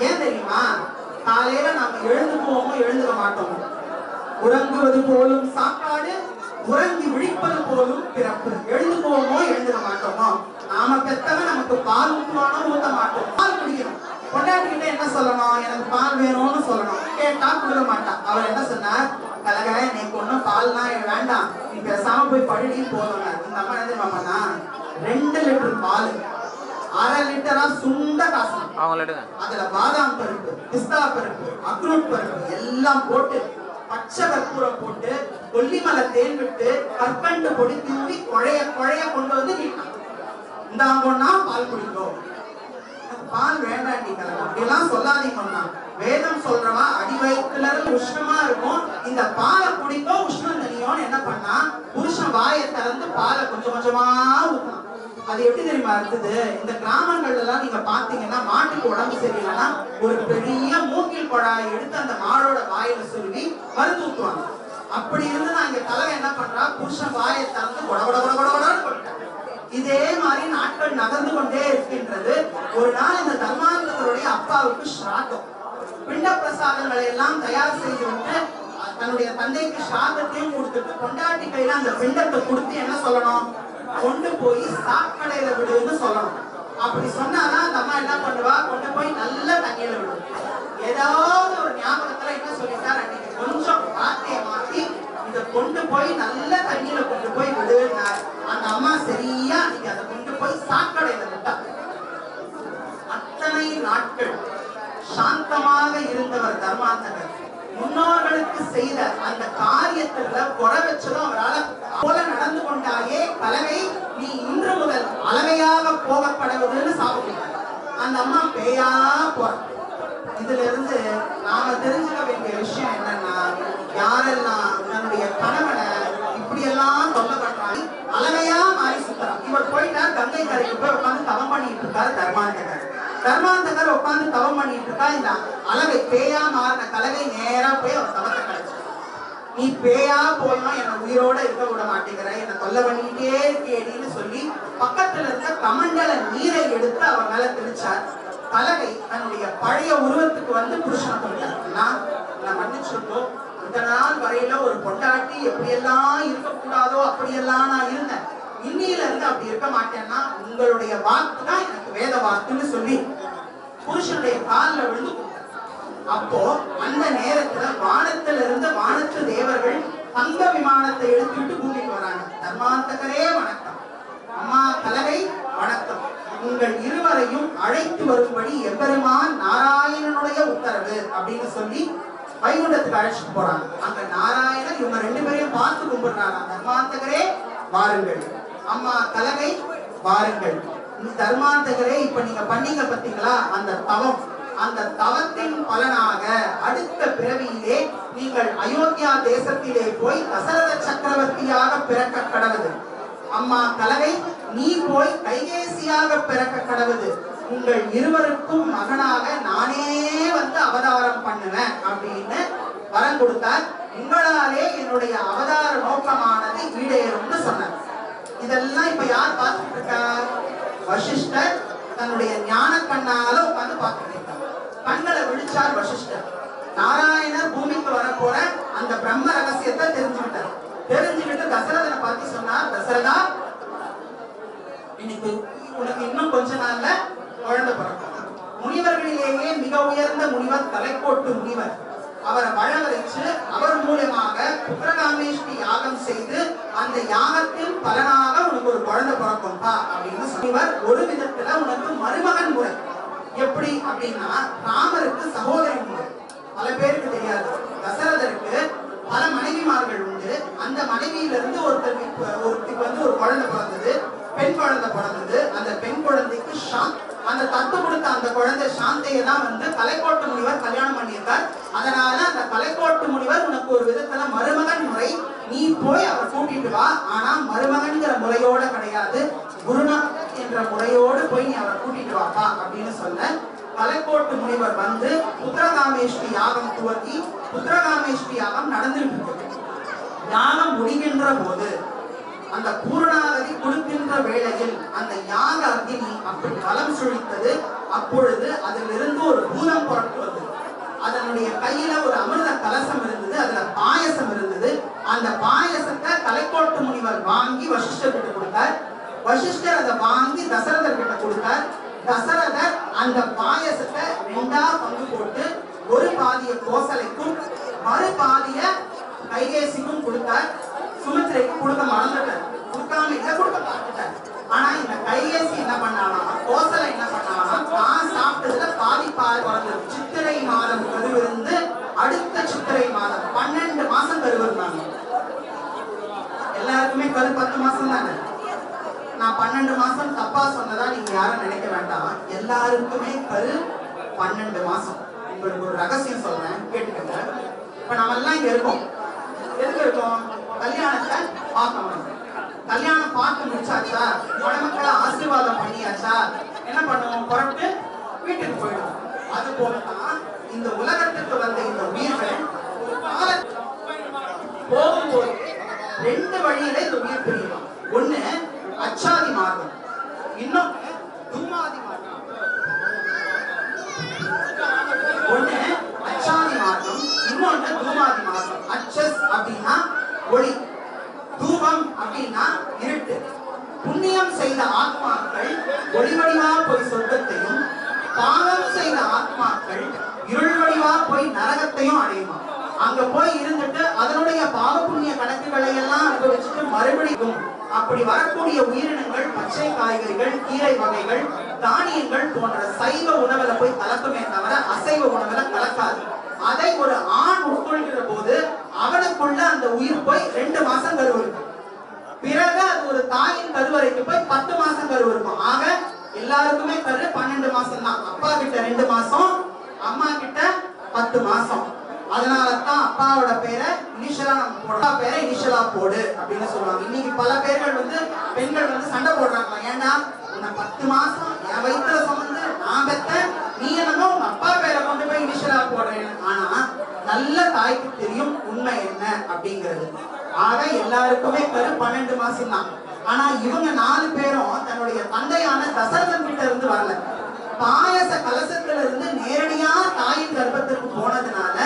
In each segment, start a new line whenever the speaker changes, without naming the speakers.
ஏன் தெரியுமா? காலையில நாம எழுந்துக்குவோமோ எழுந்துக்க மாட்டோமோ, உறங்குவது போலும் சாப்பாடு, உறங்கி விழிப்பது போலும் பிறப்பு. எழுந்துக்குவோமோ எழுந்துக்க மாட்டோமோ, நாம பெத்தவன் நமக்கு பால் ஊற்றுவானோ ஊத்த மாட்டோம். பால் குடிக்கணும். கொண்டாடிக்கிட்ட என்ன சொல்லணும்? எனக்கு பால் வேணும்னு சொல்லணும். கேட்டா கொடுக்க மாட்டான். அவர் என்ன சொன்னார்? கலக எனக்கு ஒன்னும் பால்லாம் வேண்டாம், நீ பேசாம போய் படுடி போதும். இந்த அம்மா என்ன தெரியுமா? 2 லிட்டர் பால் 1/2 லிட்டரா சுண்ட காசு, அதுல பாதாம் பருப்பு, பிஸ்தா பருப்பு, அக்ரூட் பருப்பு எல்லாம் போட்டு, பச்சை கற்பூரம் போட்டு, கொல்லிமலை தேன் விட்டு, கற்கண்டு பொடி தூவி குழைய குழைய கொண்டு வந்து நீட்டான். இந்தாங்கன்னா பால் குடிக்கும். பால் வேண்டாண்டி கலங்க அப்படியெல்லாம் சொல்லாதீங்கன்னா, வேதம் சொல்றவா அடி வயிற்றுல உஷ்ணமா இருக்கும், இந்த பாலை குடிக்கும் உஷ்ணம் தனியோன்னு என்ன பண்ணா, புருஷன் வாயை திறந்து பாலை கொஞ்சம் கொஞ்சமா ஊத்தலாம். அது எப்படி தெரியுமா இருக்குது? இந்த கிராமங்கள்ல எல்லாம் நீங்க பாத்தீங்கன்னா, மாட்டுக்கு உடம்பு சரியில்லைன்னா ஒரு பெரிய மூக்கில் குழாய் எடுத்து அந்த மாடோட வாயில சொல்லி மருந்து ஊத்துவாங்க. அப்படி இருந்து நான் இங்க தலைவை என்ன பண்றா, புருஷன் வாயை திறந்து கொடகொடகொடகொடன்னு போட்டான். இதே மாதிரி நாட்கள் நகர்ந்து கொண்டே இருக்கின்றது. ஒரு நாள் இந்த தர்மாந்தகருடைய அப்பாவுக்கு ஸ்ராத்தம். பிண்ட பிரசாதங்களை எல்லாம் தயார் செய்து விட்டு தன்னுடைய தந்தைக்கு ஸ்ராத்தத்தையும் கொடுத்துட்டு, பொண்டாட்டி கையில அந்த பிண்டத்தை கொடுத்து என்ன சொல்லணும்? கொண்டு போய் சாக்கடையில விடுன்னு சொல்லணும். அப்படி சொன்னாதான் அந்த அம்மா என்ன பண்ணுவா? கொண்டு போய் நல்ல தண்ணியில விடும். ஏதாவது ஒரு ஞாபகத்துல என்ன சொல்லிட்டார் அன்னைக்கு, கொஞ்சம் வார்த்தையை மாத்தி இதை கொண்டு போய் நல்ல தண்ணியில கொண்டு போய் விடுனார். அந்த அம்மா சரியா நீங்க அதை கொண்டு போய் சாக்கடையில விட்டா. அத்தனை நாட்கள் சாந்தமாக இருந்தவர் தர்மாந்தகர். முன்னோர்களுக்கு செய்த அந்த காரியத்துல குறை வச்சதும் அவரால் போல நடந்து கொண்டாயே கலவை, நீ இன்று முதல் அளவையாக போகப்படுவதுன்னு சாப்பிட்டார். அந்த அம்மா பேயா போற. இதுல இருந்து நாம தெரிஞ்சுக்க வேண்டிய விஷயம் என்னன்னா, யாரெல்லாம் தன்னுடைய கணவனை இப்படி எல்லாம் சொல்லப்படுறாங்க, அளவையா மாறி சுத்துறான். இவர் போயிட்டார் கங்கை கரைக்கு போய் உட்காந்து தவம் பண்ணிட்டு இருக்காரு தர்மாந்தகர். தர்மாந்தகர் உட்காந்து தவம் பண்ணிட்டு இருக்கா. இந்த அளவை பேயா மாறின கலவை நேரா போய் அவர் தவத்தை கழிச்சு, நீ பேயா போயும் என்ன உயிரோட இருக்க விட மாட்டேங்கிற, என்ன தொல்லை பண்ணிட்டே இருக்கேன்னு சொல்லி பக்கத்துல இருந்த கமண்டல நீரை எடுத்து அவர் மேல தெளிச்சார். கலவை தன்னுடைய பழைய உருவத்துக்கு வந்து புருஷனை சொல்லிட்டார், நான் மன்னிச்சிருக்கோம், இந்த நாள் வரையில ஒரு பொண்டாட்டி எப்படியெல்லாம் இருக்கக்கூடாதோ அப்படியெல்லாம் நான் இருந்தேன், இன்னில இருந்து அப்படி இருக்க மாட்டேன்னா உங்களுடைய வாக்கு தான் எனக்கு வேத வாக்குன்னு சொல்லி புருஷனுடைய காலில் விழுந்து. அப்போ அந்த நேரத்துல வானத்துல இருந்து வானத்து தேவர்கள் தங்க விமானத்தை எடுத்துட்டு பூமிக்கு வராங்க. தர்மாந்தகரே வணக்கம், அம்மா கலவை வணக்கம், உங்கள் இருவரையும் அழைத்து வரும்படி எம்பெருமான் நாராயணனுடைய உத்தரவு அப்படின்னு சொல்லி வைகுண்டத்துக்கு அழைச்சிட்டு போறாங்க. அங்க நாராயணன் இவங்க 2 பேரையும் பார்த்து கும்பிடுறாங்க. தர்மாந்தகரே வாருங்கள், அம்மா கலவை வாருங்கள். தர்மாந்தகரே இப்ப நீங்க பண்ணீங்க பாத்தீங்களா அந்த தவம், அந்த தவத்தின் பலனாக அடுத்த பிறவியிலே நீங்கள் அயோத்தியா தேசத்திலே போய் தசரத சக்கரவர்த்தியாக பிறக்க கடவுது. அம்மா கலவை நீ போய் கைகேசியாக பிறக்க கடவுது. உங்கள் இருவருக்கும் மகனாக நானே வந்து அவதாரம் பண்ணுவேன் அப்படின்னு வரம் கொடுத்தார். உங்களாலே என்னுடைய அவதார நோக்கமானது ஈடேறும்னு சொன்னார். இதெல்லாம் இப்ப யார் பார்த்துட்டு இருக்கா? வசிஷ்டர் தன்னுடைய ஞான கண்ணால உட்கார்ந்து பார்த்துட்டு இருக்கார். கண்களை விழிச்சார் வசிஷ்டர். நாராயணர் பூமிக்கு வர போற அந்த பிரம்ம ரகசியத்தை தெரிஞ்சுக்கிட்டார். தெரிஞ்சுக்கிட்டு தசரதனை பார்த்து சொன்னார், தசரதா இன்னைக்கு உனக்கு இன்னும் கொஞ்ச நாள்ல குழந்தை பிறக்கும். முனிவர்களிலேயே மிக உயர்ந்த முனிவர் தலைக்கோட்டு முனிவர். அவரை வளவரைச்சு அவர் மூலமாக புத்திரகாமேஷ்டி யாகம் செய்து அந்த யாகத்தின் பலனாக உனக்கு ஒரு குழந்தை பிறக்கும்பா அப்படின்னு முனிவர் ஒரு விதத்துல உனக்கு மருமகன் முறை. எப்படி அப்படின்னா, ராமருக்கு சகோதரி முறை பல பேருக்கு தெரியாது. தசரதருக்கு பல மனைவிமார்கள் உண்டு. அந்த மனைவியிலிருந்து ஒருத்தருக்கு வந்து ஒரு குழந்தை பிறந்தது, பெண் குழந்தை பிறந்தது. அந்த பெண் குழந்தைக்கு அந்த தத்து கொடுத்த அந்த குழந்தை சாந்தையை தான் வந்து கலைக்கோட்டு முனிவர் கல்யாணம் பண்ணியிருக்கார். அதனால அந்த கலைக்கோட்டு முனிவர் உனக்கு ஒரு விதத்துல மருமகன் முறை, நீ போய் அவர் கூட்டிட்டு வா. ஆனா மருமகன்கிற முறையோட கிடையாது, குருநாதன் என்ற முறையோடு போய் நீ அவரை கூட்டிட்டு வாப்பா அப்படின்னு சொல்ல கலைக்கோட்டு முனிவர் வந்து புத்திரகாமேஷ்டி யாகம் துவங்கி புத்திரகாமேஷ்டி யாகம் நடந்துட்டு இருக்கு. யாகம் முடிகின்ற போது அந்த பூர்ணாகதி கொடுக்கின்ற வேளையில் அந்த யாக அக்னி அப்படி பலம் சுழித்தது. அப்பொழுது அதிலிருந்து ஒரு பூதம் தன்னுடைய கையில ஒரு அமிர்த கலசம் இருந்தது, அதுல பாயசம் இருந்தது. அந்த பாயசத்தை கலைக்கோட்டு முனிவர் வாங்கி வசிஷ்டர் கிட்ட கொடுத்தார். வசிஷ்டர் அதை வாங்கி தசரதர் கிட்ட கொடுத்தார். தசரதர் அந்த பாயசத்தை 2ஆ பங்கு போட்டு ஒரு பாதிய கோசலைக்கும் மறு பாதிய கைகேசிக்கும் கொடுத்தார். சுமித்திரைக்கு கொடுக்க மறந்துட்டார். கொடுக்காம இல்ல, கொடுக்க பார்த்துட்டார். ஆனா இந்த கைகேசி என்ன பண்ணானா, கோசலை என்ன பண்ணானா, நான் சாப்பிட்டதுல பாதி பாதி சித்திரை மாதம் கருவிருந்து அடுத்த சித்திரை மாதம் 12 மாசம் கருவிருந்தாங்க. எல்லாருக்குமே கரு 10 மாசம் தானே. நான் 12 மாசம் தப்பா சொன்னதா நீங்க யாரும் நினைக்க வேண்டாம். எல்லாருக்குமே கரு 12 மாசம். உங்களுக்கு ஒரு ரகசியம் சொல்றேன், கேட்டுக்கங்க. இப்ப நம்ம எல்லாம் இங்க இருக்கோம். எதுக்கு இருக்கோம்? கல்யாணத்தை பார்க்கணும். கல்யாணம் பார்த்து முடிச்சாச்சா, மணமக்களை ஆசீர்வாதம் பண்ணியாச்சா, என்ன பண்ணுவோம்? புறப்பட்டு வீட்டுக்கு போயிடும். அது போலதான் இந்த உலகத்துக்கு வந்த இந்த உயிர்கள் போகும்போது 2 வழியில இந்த உயிர் பிரியலாம். ஒண்ணு அச்சாதி மார்க்கம், இன்னொன்னு தூமாதி மார்க்கம். ஒண்ணு அச்சாதி மார்க்கம், இன்னொன்னு தூமாதி மார்க்கம். அச்சஸ் அப்படின்னா ஒளி, தூபம் அப்படின்னா இருட்டு. புண்ணியம் செய்த ஆத்மாக்கள் ஒளிவடிவா போய் சொர்க்கத்தையும், பாவம் செய்த ஆத்மாக்கள் இருள் வடிவா போய் நரகத்தையும் அடையுமா. அங்க போய் இருந்துட்டு அதனுடைய பாவ புண்ணிய கணக்குகளை எல்லாம் அனுபவிச்சுட்டு மறுபடியும் அப்படி வரக்கூடிய உயிரினங்கள் பச்சை காய்கறிகள், கீரை வகைகள், தானியங்கள் போன்ற சைவ உணவுல போய் கலக்குமே தவிர அசைவ உணவுல கலக்காது. அதை ஒரு ஆண் உட்கொள்கிற போது அவனுக்குள்ள அந்த உயிர் போய் 2 மாசம் கரு இருக்கும். பிறகு அது ஒரு தாயின் கருவறைக்கு போய் 10 மாசம் கரு இருக்கும். ஆக எல்லாருக்குமே கரு 12 மாசம் தான். அப்பா கிட்ட 2 மாசம், அம்மா கிட்ட 10 மாசம். அதனாலதான் அப்பாவோட பேரை இனிஷியலா நம்ம போடுறா, பேரை இனிஷியலா போடு அப்படின்னு சொல்லுவாங்க. இன்னைக்கு பல பேர்கள் பெண்கள் சண்டை போடுறாங்க. ஏன்னா உன்னை 10 மாசம் என் வயிற்றுல சுமந்து நான் பெத்த, நீ என்னமோ உங்க அப்பா பேரை கொண்டு போய் இனிஷியலா போடுறேன். ஆனா நல்ல தாய்க்கு தெரியும் உண்மை என்ன அப்படிங்கிறது. ஆக எல்லாருக்குமே கரு 12 மாசம் தான். ஆனா இவங்க 4 பேரும் தன்னுடைய தந்தையான தசரதன் கிட்ட இருந்து வரல. பாயச கலசத்துல இருந்து நேரடியா தாயின் கர்ப்பத்திற்கு போனதுனால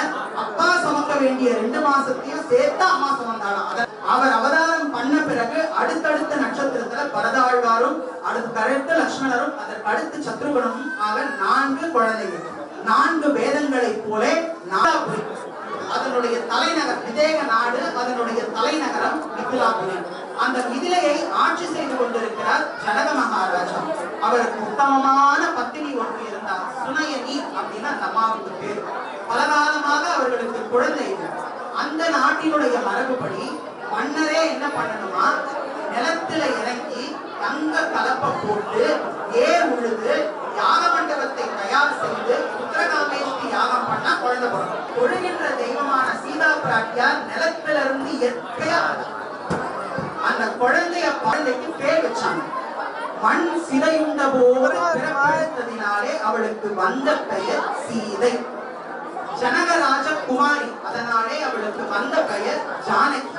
அப்பா சுமக்க வேண்டிய 2 மாசத்தையும் சேர்த்து அம்மா சுமந்தாலும். அவர் அவதாரம் பண்ண பிறகு அடுத்தடுத்த நட்சத்திரத்துல பரதாழ்வாரும், அடுத்து லட்சுமணரும், அதற்கு அடுத்து சத்ருகனும் ஆக 4 குழந்தைகள். 4 வேதங்களை போல நாடாபுரி, அதனுடைய தலைநகர் விதேக நாடு, அதனுடைய தலைநகரம் மிதிலாபுரி. அந்த மிதிலையை ஆட்சி செய்து கொண்டிருக்கிறார் ஜனக மகாராஜா. அவருக்கு உத்தமமான பத்தினி ஒன்று இருந்தார், சுனயனி அப்படின்னு அந்த அம்மாவுக்கு பேர். பலகாலமாக அவர்களுக்கு குழந்தை இல்லை. அந்த நாட்டினுடைய மரபுப்படி மன்னரே என்ன பண்ணணுமா, நிலத்துல இறங்கி தங்க கலப்பை போட்டு ஏர் உழுது யாக மண்டபத்தை தயார் செய்து உத்தரகாமேஷ்டி யாகம் பண்ணா குழந்தை பிறக்கும். ஒழுகின்ற தெய்வமான சீதா பிராட்டியார் நிலத்துல இருந்து இயற்கையா அந்த குழந்தைக்கு பேர் வச்சாங்க. மண் சிதையுண்ட போது பிறப்பெடுத்ததினாலே அவளுக்கு வந்த பெயர் சீதை. ஜனகராஜ குமாரி, அதனாலே அவளுக்கு வந்த பெயர் ஜானகி.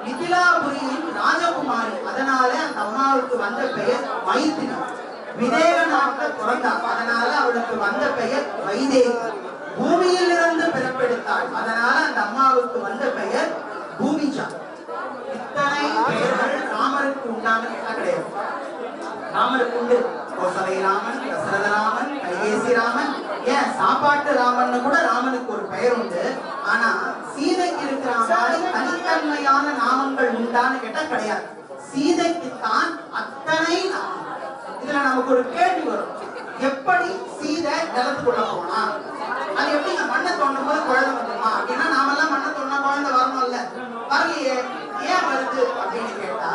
மிதிலாபுரியின் ராஜகுமாரி, அதனால அந்த அம்மாவுக்கு வந்த பெயர் மைதிலி. விதேக நாட்டில் பிறந்தாள், அதனால அவளுக்கு வந்த பெயர் வைதேகி. பூமியில் இருந்து பிறப்பெடுத்தாள், அதனால அந்த அம்மாவுக்கு வந்த பெயர் பூமிஜா. இத்தனை பெயர்கள் ராமருக்கு உண்டான கிடையாது. ராமருக்கு உண்டு. கோசலை ராமன், தசரத ராமன், கைகேசி ராமன், ஏன் சாப்பாட்டு ராமன் கூட ராமனுக்கு ஒரு பெயர் உண்டு. ஆனா சீதைக்கு இருக்கிற மாதிரி தனித்தன்மையான நாமங்கள் உண்டான்னு கேட்டா கிடையாது. சீதைக்கு தான் அத்தனை நாமம். இதுல நமக்கு ஒரு கேள்வி வரும், எப்படி சீதை நிலத்துக்குள்ள போனா, அது எப்படி மண்ணை தோண்டும் போது குழந்தை வந்துருமா அப்படின்னா, நாமெல்லாம் மண்ணை தோண்டா குழந்தை வரணும் இல்ல, வரலையே, ஏன் வருது அப்படின்னு கேட்டா,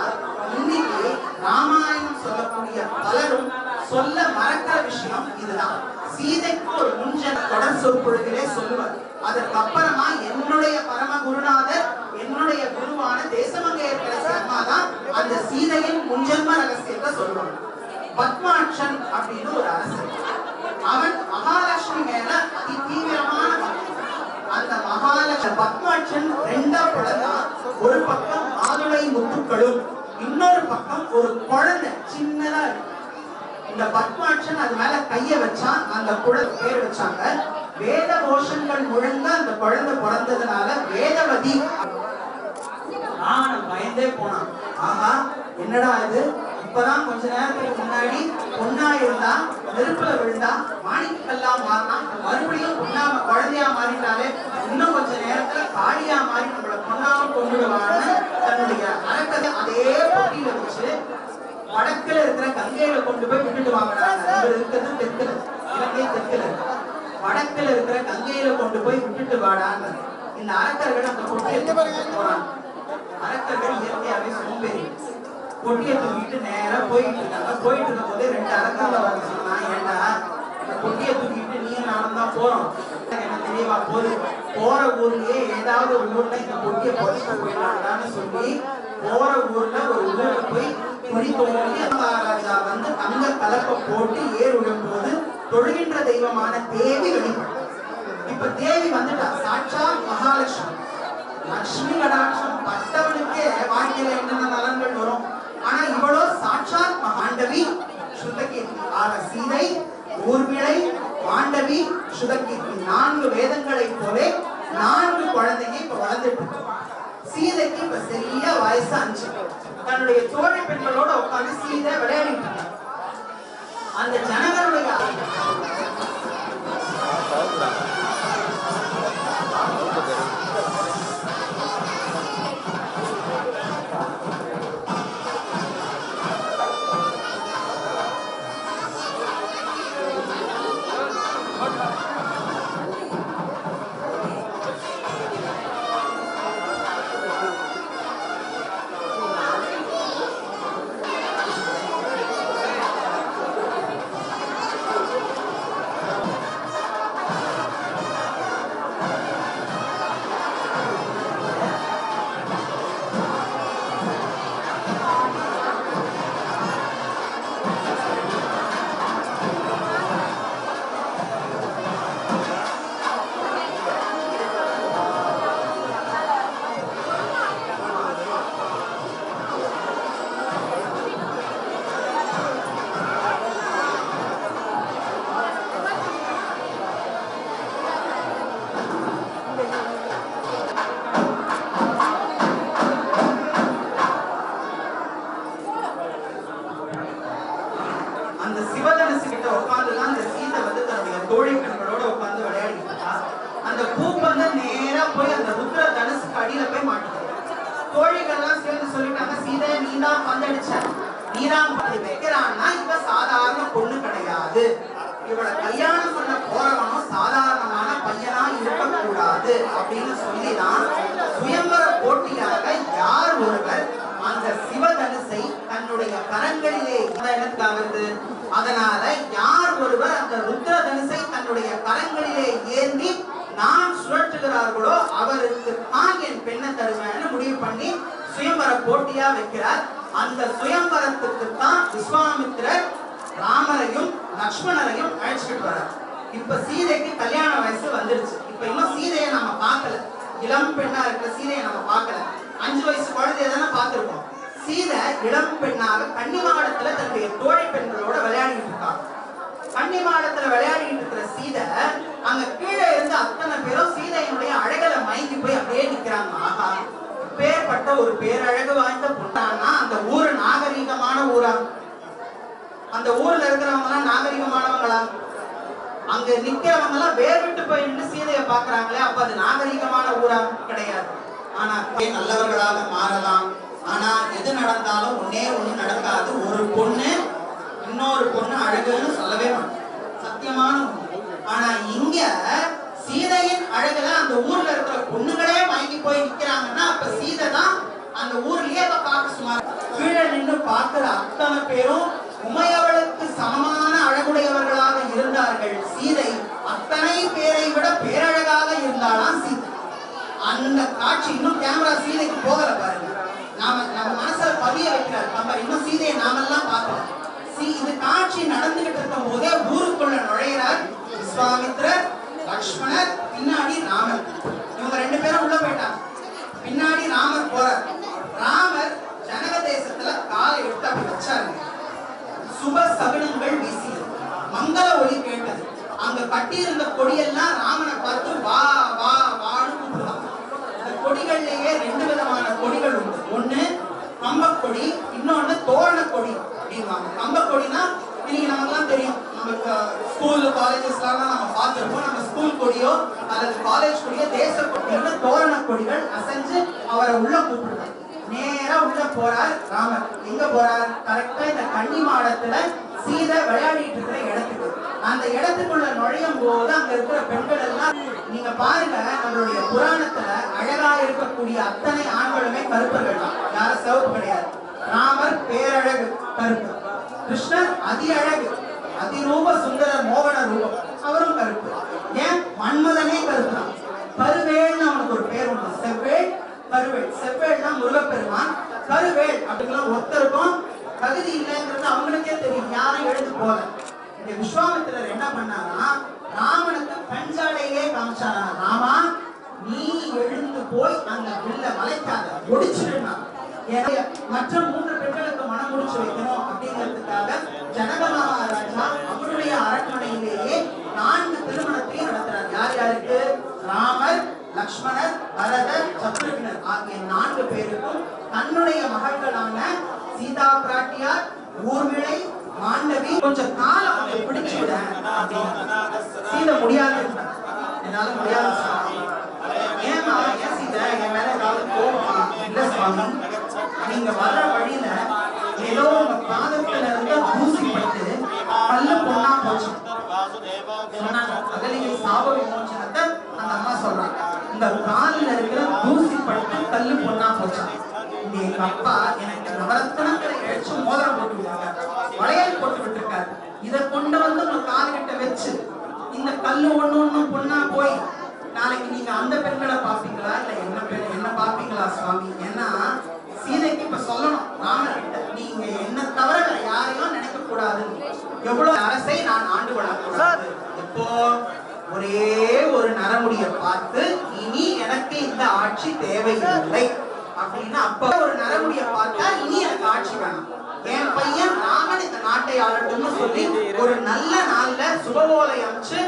இன்னைக்கு ராமாயணம் சொல்லக்கூடிய பலரும் சொல்ல மறக்கிற விஷயம் இதுதான். சீதைக்கு ஒரு முன்ஜென்ம தொடர் சொற்பொழிவிலே சொல்லுவார். அதற்கு அப்புறமா என்னுடைய பரம குருநாதர், என்னுடைய குருவான தேசமங்கையர் அம்மா தான் அந்த சீதையின் முன்ஜென்ம ரகசியத்தை சொல்லுவாங்க. பத்மாட்சன் அப்படின்னு ஒரு அரசன், அவன் மகாலட்சுமி மேல அதி தீவிரமான அந்த மகாலட்சுமி பத்மாட்சன் 2ஆ பிளந்தா, ஒரு பக்கம் மாதுளை முத்துக்களும், இன்னொரு பக்கம் ஒரு குழந்தை சின்னதா இருக்கு. இந்த பத்மாட்சன் அது மேல கைய வச்சான், அந்த குழந்தை பேர் வச்சாங்க வேத கோஷங்கள் முழங்க அந்த குழந்தை பிறந்ததுனால வேதவதி. ராவணன் பயந்தே போனான். ஆஹா, என்னடா இது, இப்பதான் கொஞ்ச நேரத்துக்கு முன்னாடி பொண்ணா இருந்தா நெருப்புல விழுந்தா மாணிக்கல்லா மாறினா, மறுபடியும் பொண்ணாம குழந்தையா மாறிட்டாலே இன்னும் கொஞ்ச நேரத்துல காளியா மாறி நம்மள பொண்ணாம கொண்டுடுவான்னு தன்னுடைய அரக்கதை அதே பொட்டியில வச்சு வடக்குல இருக்கிற கங்கையில கொண்டு போய் விட்டுட்டு வாங்கினாங்க. இருக்கிறது தெற்குல, இலங்கை தெற்குல, வடக்குல இருக்கிற கங்கையில கொண்டு போய் விட்டுட்டு வாடான்னு இந்த அரக்கர்கள் அந்த பொட்டியை போறாங்க. அரக்கர்கள் இயற்கையாவே சோம்பேறி. பொட்டியை தூக்கிட்டு நேரா போயிட்டு இருக்காங்க. போயிட்டு இருக்கும் போதே 2 அரக்கர்ல வந்து சொன்னா, ஏண்டா இந்த பொட்டியை தூக்கிட்டு நீ நானும் தான் போறோம், என்ன தெரியவா போது, போற ஊர்லயே ஏதாவது ஒரு ஊர்ல இந்த பொட்டியை பொறிச்சு போயிடலாம்னு சொல்லி போற ஊர்ல ஒரு ஊர்ல போய் குழி தோண்டி மகாராஜா வந்து தங்க கலப்பை போட்டு ஏர் விழும்போது தொழுகின்ற தெய்வமான தேவி வெளிப்படும். இப்ப தேவி வந்துட்டா, சாட்சா மகாலட்சுமி. லட்சுமி கடாட்சம் பட்டவனுக்கே வாழ்க்கையில என்னென்ன நலன்கள் வரும். ஆனா இவ்வளோ சாட்சாத் மாண்டவி சுதகீர்த்தி. ஆக சீதை, ஊர்மிளை, மாண்டவி, சுதகீர்த்தி 4 வேதங்களை போல 4 குழந்தைங்க இப்ப வளர்ந்துட்டு இருக்கு. சீதைக்கு இப்ப சரியா வயசு 5. தன்னுடைய தோழி பெண்களோட உட்கார்ந்து சீதை விளையாடிட்டு இருக்காங்க. அந்த ஜனங்களுடைய இவளை கல்யாணம் பண்ண போறவனும் சாதாரணமான பையனா இருக்கக்கூடாது அப்படின்னு சொல்லிதான் சுயம்பர போட்டியாக யார் ஒருவர் அந்த சிவதனுசை தன்னுடைய கரங்களிலே வருது. அதனால யார் ஒருவர் அந்த ருத்ர தனுசை தன்னுடைய கரங்களிலே ஏந்தி நான் சுழற்றுகிறார்களோ அவருக்கு தான் என் பெண்ணை தருவேன்னு முடிவு பண்ணி சுயம்பர போட்டியா வைக்கிறார். அந்த சுயம்பரத்துக்கு தான் விஸ்வாமித்திரர் ராமரையும் லக்ஷ்மணரையும் அழைச்சிட்டு வர்றார். இப்ப சீதைக்கு கல்யாண வயசு வந்துருச்சு. இப்ப இன்னும் சீதையை நம்ம பார்க்கல, இளம் பெண்ணா இருக்கிற சீதையை நம்ம பார்க்கல. 5 வயசு குழந்தைய தானே பார்த்திருக்கோம். சீதை இளம் பெண்ணாக கன்னிமாடத்துல தன்னுடைய தோழி பெண்களோட விளையாடிட்டு இருக்காங்க. கன்னிமாடத்துல விளையாடிட்டு இருக்கிற சீதை அங்க கீழே இருந்து அத்தனை பேரும் சீதையினுடைய அழகலை மயங்கி போய் அப்படியே நிக்கிறாங்க. ஆகா, பேர்பட்ட ஒரு பேரழகு வாய்ந்த பொண்ணானா அந்த ஊரு நாகரீகமான ஊரா? அந்த ஊர்ல இருக்கிறவங்க எல்லாம் நாகரிகமானவங்களா? அங்க நிக்கிறவங்க எல்லாம் வேர் விட்டு போய் நின்று சீதையை பாக்குறாங்களே, அப்ப அது நாகரிகமான ஊரா? கிடையாது. ஆனா நல்லவர்களாக மாறலாம். ஆனா எது நடந்தாலும் ஒன்னே ஒண்ணு நடக்காது. ஒரு பொண்ணு இன்னொரு பொண்ணு அழகுன்னு சொல்லவே மாட்டேன், சத்தியமான. ஆனா இங்க சீதையின் அழகுல அந்த ஊர்ல இருக்கிற பொண்ணுகளே மயங்கி போய் நிக்கிறாங்கன்னா அப்ப சீதை தான் அந்த ஊர்லயே பார்க்க சுமார். கீழே நின்று பார்க்கிற அத்தனை பேரும் உமையவளுக்கு சமமான அழகுடையவர்களாக இருந்தார்கள். சீதை அத்தனை பேரை விட பேரழகாக இருந்தாலாம் சீதை. அந்த காட்சி இன்னும் கேமரா சீதைக்கு போகல பாருங்க. நம்ம மனசுல பதிய வைக்கிறார் நம்ம இன்னும் சீதையை நாமெல்லாம் பார்க்கலாம். இது காட்சி நடந்துகிட்டு இருக்கும் போதே ஊருக்குள்ள நுழையிறார் விஸ்வாமித்திரர், லக்ஷ்மணர், பின்னாடி ராமர். இவங்க 2 பேரும் உள்ள போயிட்டாங்க. பின்னாடி ராமர் போறார். ராமர் ஜனக தேசத்துல காலை எடுத்து அப்படி வச்சாரு. சுப சகுனங்கள் வீசியது, மங்கள ஒளி கேட்டது. அங்க கட்டி இருந்த கொடியெல்லாம் ராமனை பார்த்து வா வா வான்னு கூப்பிடுவாங்க. அந்த கொடிகள்லயே 2 விதமான கொடிகள் உண்டு. ஒண்ணு கம்பக்கொடி, இன்னொன்னு தோரண கொடி அப்படின்வாங்க. கம்பக்கொடினா இன்னைக்கு நமக்குலாம் தெரியும், நமக்கு ஸ்கூல் காலேஜஸ்லாம் நம்ம பார்த்துருப்போம். நம்ம ஸ்கூல் கொடியோ அல்லது காலேஜ் கொடியோ தேச கொடியோட தோரண கொடிகள் அசைஞ்சு அவரை உள்ள கூப்பிடுறாங்க. நேரா உள்ள போறார் ராமர். எங்க போறார்? கரெக்டா இந்த கன்னி மாடத்துல சீதை விளையாடிட்டு இருக்கிற இடத்துக்கு. அந்த இடத்துக்குள்ள நுழையும் போது அங்க இருக்கிற பெண்கள் எல்லாம் நீங்க பாருங்க, நம்மளுடைய புராணத்துல அழகா இருக்கக்கூடிய அத்தனை ஆண்களுமே கருப்பர்கள் தான், யாரும் சிவப்பு கிடையாது. ராமர் பேரழகு கருப்பு, கிருஷ்ணர் அதி அழகு அதிரூப சுந்தர மோகன ரூபம், அவரும் கருப்பு. ஏன்? மன்மதனே கருப்பு தான். கருவேல்னு அவனுக்கு ஒரு பேர் உண்டு. செவ்வேல் கருவேல். செவ்வேல்னா முருகப்பெருமான், கருவேல் அப்படிங்கலாம் ஒருத்தருக்கும் தகுதி இல்லைங்கிறது அவங்களுக்கே தெரியும், யாரும் எழுந்து போல. இந்த விஸ்வாமித்திரர் என்ன பண்ணாரா, ராமனுக்கு பஞ்சாலையே காமிச்சாரா, ராமா நீ எழுந்து போய் அந்த வில்ல வளைக்காத, ஒடிச்சிடுனா. மற்ற 3 பெண்களுக்கு மனம் முடிச்சு வைக்கணும் அப்படிங்கிறதுக்காக ஜனக மகாராஜா அவருடைய அரண்மனையிலேயே 4 திருமணத்தையும் நடத்துறார். யார் யாருக்கு? ராமர், லக்ஷ்மணர், பரதர், சத்ருக்னர் ஆகிய 4 பேருக்கும் தன்னுடைய மகள்களான சீதா பிராட்டியார், ஊர்மிளை, மாண்டவி கொஞ்சம் காலம் அவங்க பிடிச்சு விட சீதை முடியாது, என்னால முடியாது. ஏமா ஏன் சீதை என் மேல ஏதாவது கோபமா? இல்ல சுவாமி, நீங்க வர்ற வழியில ஏதோ உங்க பாதத்துல இருந்த தூசி பட்டு பல்லு பொண்ணா போச்சு சொன்னாங்க. அகலிகை சாப விமோசனத்தை அந்த அம்மா சொல்றாங்க. இந்த காலில் இருக்கிற தூசி பட்டு கல்லு பொண்ணா போச்சா. எங்க அப்பா எனக்கு நவரத்னங்களை இழைச்சு மோதிரம் போட்டு விட்டாங்க, வளையல் போட்டு விட்டுருக்காரு. இதை கொண்டு வந்து உங்க கால்கிட்ட வச்சு இந்த கல்லு ஒண்ணும் பொண்ணா போய் நாளைக்கு நீங்க அந்த பெண்களை பாப்பீங்களா இல்ல என்ன பாப்பீங்களா சுவாமி? ஏன்னா சீதைக்கு இப்ப சொல்லணும் ராமர்கிட்ட, நீங்க என்ன தவிர யாரையும் நினைக்க கூடாது, எவ்வளவு அரசை நான் ஆண்டு கொள்ளக்கூடாது. இப்போ ஒரே ஒரு நரமுடியை பார்த்து இனி எனக்கு இந்த ஆட்சி தேவையில்லை அப்படின்னா, அப்ப ஒரு நரமுடிய பார்த்தா இனி எனக்கு ஆட்சி வேணும், என் பையன் ராமன் இந்த நாட்டை ஆளட்டும்னு சொல்லி ஒரு நல்ல நாள்ல சுபவோலை அமைச்சு